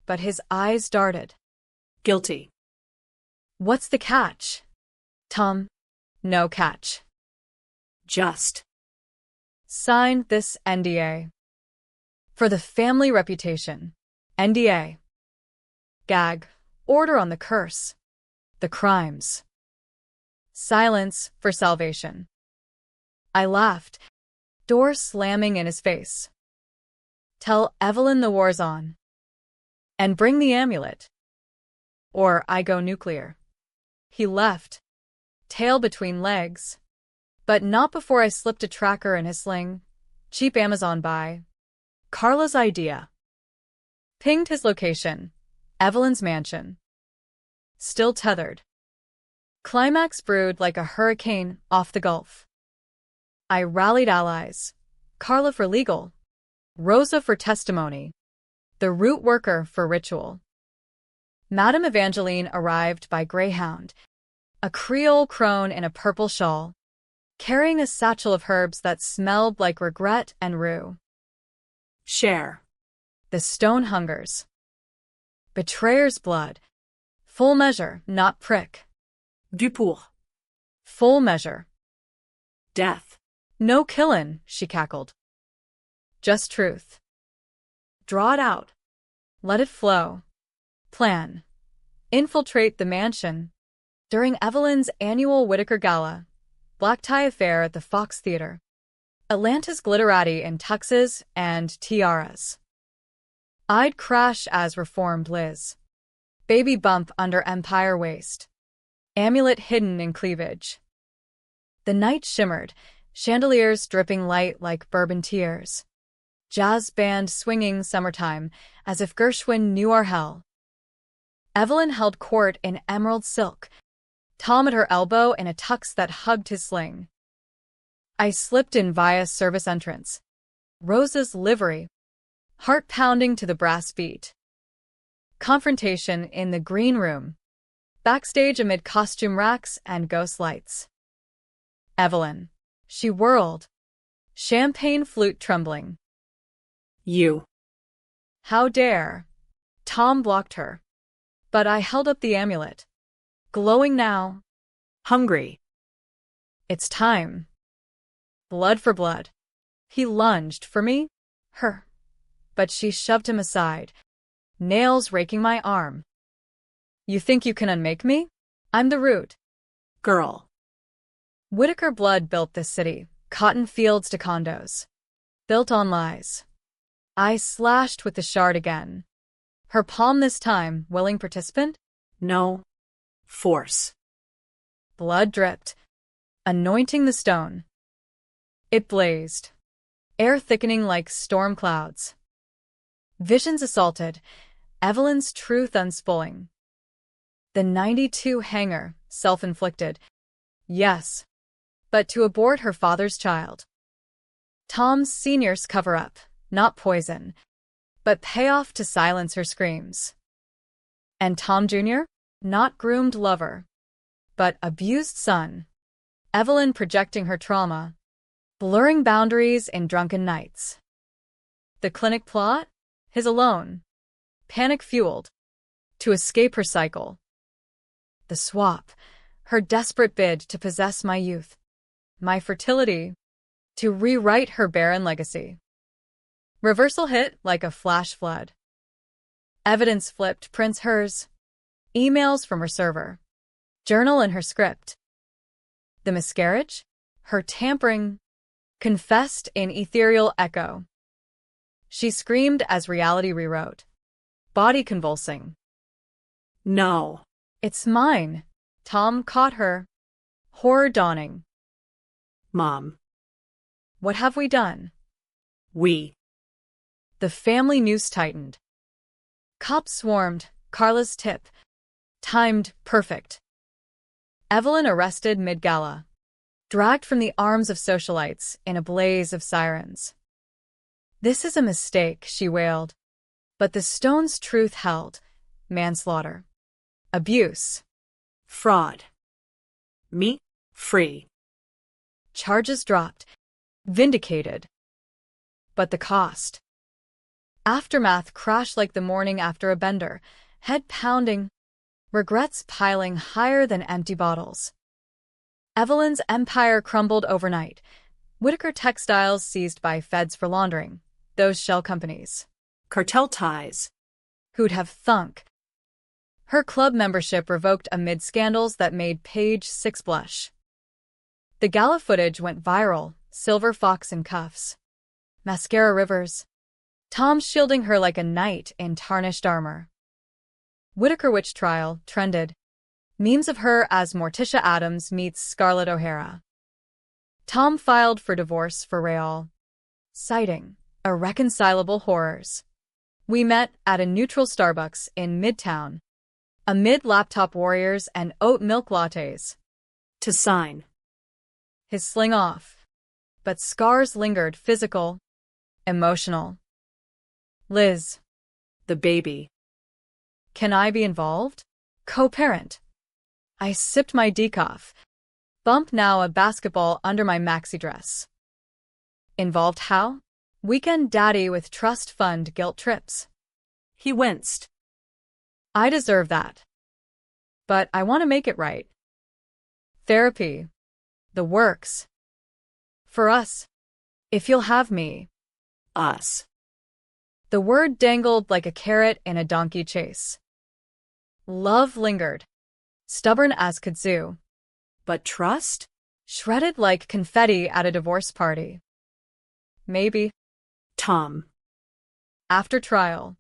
But his eyes darted. Guilty. What's the catch? Tom, no catch. Just. Sign this NDA. For the family reputation. NDA. Gag. Order on the curse. The crimes. Silence for salvation. I laughed, door slamming in his face. Tell Evelyn the war's on. And bring the amulet. Or I go nuclear. He left, tail between legs. But not before I slipped a tracker in his sling. Cheap Amazon buy. Carla's idea. Pinged his location. Evelyn's mansion. Still tethered. Climax brewed like a hurricane off the Gulf. I rallied allies. Carla for legal. Rosa for testimony. The root worker for ritual. Madame Evangeline arrived by Greyhound, a Creole crone in a purple shawl, carrying a satchel of herbs that smelled like regret and rue. Share. The stone hungers. Betrayer's blood. Full measure, not prick. Du pour. Full measure. Death. No killin', she cackled. Just truth. Draw it out. Let it flow. Plan. Infiltrate the mansion. During Evelyn's annual Whitaker Gala. Black tie affair at the Fox Theater. Atlanta's glitterati in tuxes and tiaras. I'd crash as reformed Liz. Baby bump under empire waist. Amulet hidden in cleavage. The night shimmered, chandeliers dripping light like bourbon tears. Jazz band swinging summertime, as if Gershwin knew our hell. Evelyn held court in emerald silk, Tom at her elbow in a tux that hugged his sling. I slipped in via service entrance. Rosa's livery, heart pounding to the brass beat. Confrontation in the green room, backstage amid costume racks and ghost lights. Evelyn. She whirled, champagne flute trembling. You. How dare? Tom blocked her. But I held up the amulet. Glowing now. Hungry. It's time. Blood for blood. He lunged for me, her. But she shoved him aside, nails raking my arm. You think you can unmake me? I'm the root. Girl. Whitaker blood built this city, cotton fields to condos. Built on lies. I slashed with the shard again. Her palm this time, willing participant? No. Force. Blood dripped, anointing the stone. It blazed, air thickening like storm clouds. Visions assaulted, Evelyn's truth unspooling. The 92 hanger, self-inflicted. Yes, but to abort her father's child. Tom's senior's cover-up, not poison, but payoff to silence her screams. And Tom Jr., not groomed lover, but abused son. Evelyn projecting her trauma, blurring boundaries in drunken nights. The clinic plot? His alone. Panic-fueled. to escape her cycle. The swap, her desperate bid to possess my youth, my fertility, to rewrite her barren legacy. Reversal hit like a flash flood. Evidence flipped, prints hers, emails from her server, journal in her script. The miscarriage, her tampering, confessed in ethereal echo. She screamed as reality rewrote, body convulsing. No. It's mine. Tom caught her, horror dawning. Mom. What have we done? We. The family noose tightened. Cops swarmed, Carla's tip. Timed perfect. Evelyn arrested mid-gala. Dragged from the arms of socialites in a blaze of sirens. This is a mistake, she wailed. But the stone's truth held. Manslaughter. Abuse. Fraud. Me. Free. Charges dropped. Vindicated. But the cost. Aftermath crashed like the morning after a bender, head pounding, regrets piling higher than empty bottles. Evelyn's empire crumbled overnight. Whitaker Textiles seized by feds for laundering. Those shell companies. Cartel ties. Who'd have thunk? Her club membership revoked amid scandals that made Page 6 blush. The gala footage went viral, silver fox in cuffs. Mascara rivers. Tom shielding her like a knight in tarnished armor. Whitaker witch trial trended. Memes of her as Morticia Addams meets Scarlett O'Hara. Tom filed for divorce for Real, citing irreconcilable horrors. We met at a neutral Starbucks in Midtown, amid laptop warriors and oat milk lattes. To sign. His sling off. But scars lingered, physical, emotional. Liz. The baby. Can I be involved? Co-parent. I sipped my decaf. Bump now a basketball under my maxi dress. Involved how? Weekend daddy with trust fund guilt trips. He winced. I deserve that. But I want to make it right. Therapy. The works. For us. If you'll have me. Us. The word dangled like a carrot in a donkey chase. Love lingered. Stubborn as kudzu. But trust? Shredded like confetti at a divorce party. Maybe. Tom. After trial.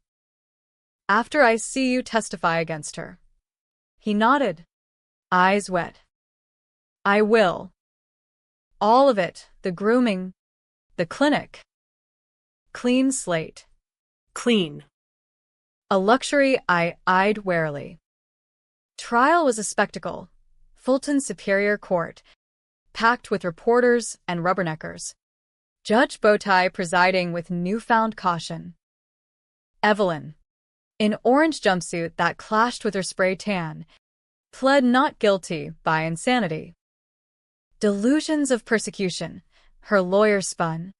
After I see you testify against her. He nodded. Eyes wet. I will. All of it, the grooming, the clinic. Clean slate. Clean. A luxury I eyed warily. Trial was a spectacle. Fulton Superior Court, packed with reporters and rubberneckers. Judge Bowtie presiding with newfound caution. Evelyn, in orange jumpsuit that clashed with her spray tan, pled not guilty by insanity. Delusions of persecution, her lawyer spun.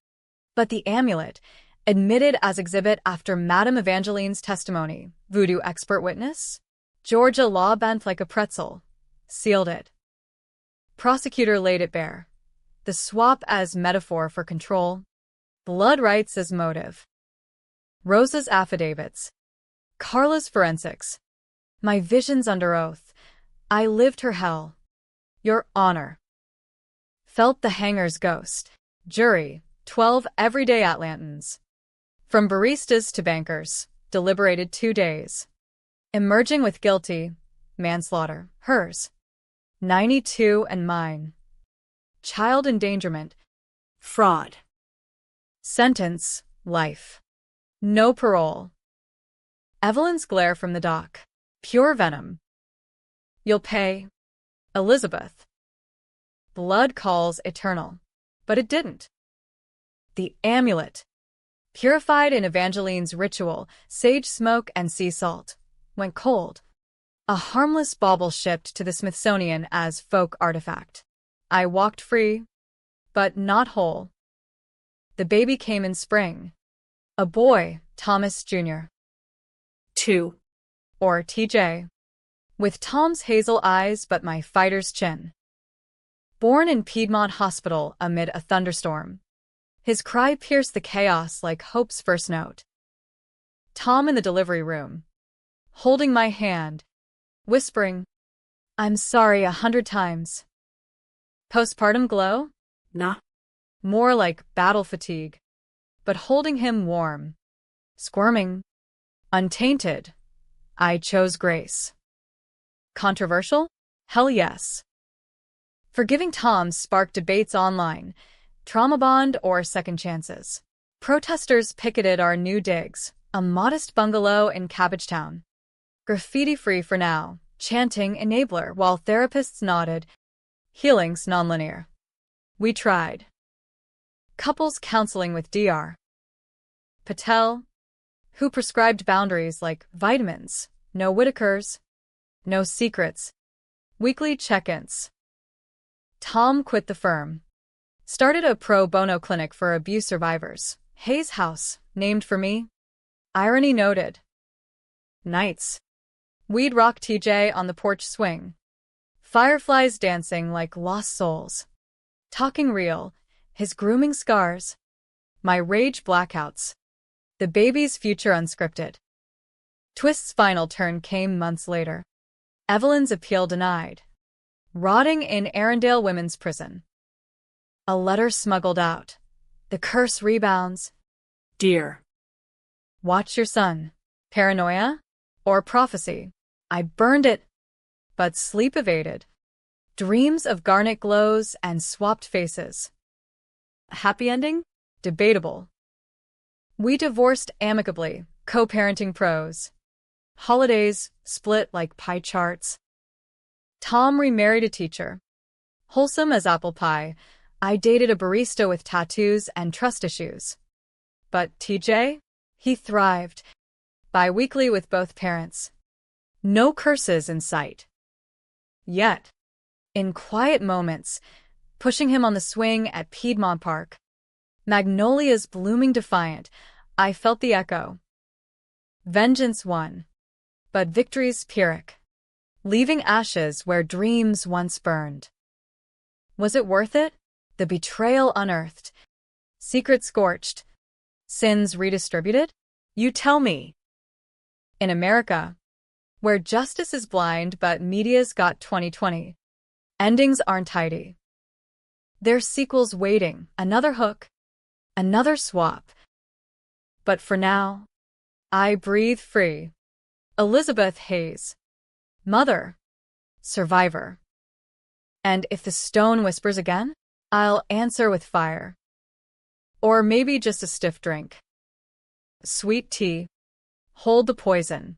But the amulet, admitted as exhibit after Madame Evangeline's testimony, voodoo expert witness? Georgia law bent like a pretzel, sealed it. Prosecutor laid it bare. The swap as metaphor for control, blood rights as motive. Rosa's affidavits, Carla's forensics, my visions under oath. I lived her hell. Your honor. Felt the hanger's ghost. Jury, 12 everyday Atlantans. From baristas to bankers, deliberated 2 days. Emerging with guilty, manslaughter, hers. 92 and mine. Child endangerment. Fraud. Sentence, life. No parole. Evelyn's glare from the dock. Pure venom. You'll pay. Elizabeth. Blood calls eternal. But it didn't. The amulet. Purified in Evangeline's ritual, sage smoke and sea salt, went cold. A harmless bauble shipped to the Smithsonian as folk artifact. I walked free, but not whole. The baby came in spring. A boy, Thomas Jr. 2. or TJ. With Tom's hazel eyes but my fighter's chin. Born in Piedmont Hospital amid a thunderstorm. His cry pierced the chaos like hope's first note. Tom in the delivery room. Holding my hand. Whispering, "I'm sorry 100 times." Postpartum glow? Nah. More like battle fatigue. But holding him warm. Squirming. Untainted. I chose grace. Controversial? Hell yes. Forgiving Tom sparked debates online. Trauma bond or second chances. Protesters picketed our new digs, a modest bungalow in Cabbagetown. Graffiti-free for now, chanting enabler while therapists nodded. Healing's nonlinear. We tried. Couples counseling with Dr. Patel, who prescribed boundaries like vitamins, no Whitakers, no secrets, weekly check-ins. Tom quit the firm. Started a pro bono clinic for abuse survivors. Hayes House, named for me. Irony noted. Nights. We'd rock TJ on the porch swing. Fireflies dancing like lost souls. Talking real, his grooming scars. My rage blackouts. The baby's future unscripted. Twist's final turn came months later. Evelyn's appeal denied. Rotting in Arundel Women's Prison. A letter smuggled out. The curse rebounds. Dear. Watch your son. Paranoia? Or prophecy? I burned it. But sleep evaded. Dreams of garnet glows and swapped faces. Happy ending? Debatable. We divorced amicably, co-parenting pros. Holidays split like pie charts. Tom remarried a teacher. Wholesome as apple pie, I dated a barista with tattoos and trust issues. But TJ? He thrived. Bi-weekly with both parents. No curses in sight. Yet, in quiet moments, pushing him on the swing at Piedmont Park, magnolias blooming defiant, I felt the echo. Vengeance won, but victory's Pyrrhic, leaving ashes where dreams once burned. Was it worth it? The betrayal unearthed, secrets scorched, sins redistributed? You tell me. In America, where justice is blind but media's got 20/20, endings aren't tidy. There's sequels waiting, another hook, another swap. But for now, I breathe free. Elizabeth Hayes. Mother. Survivor. And if the stone whispers again, I'll answer with fire. Or maybe just a stiff drink. Sweet tea. Hold the poison.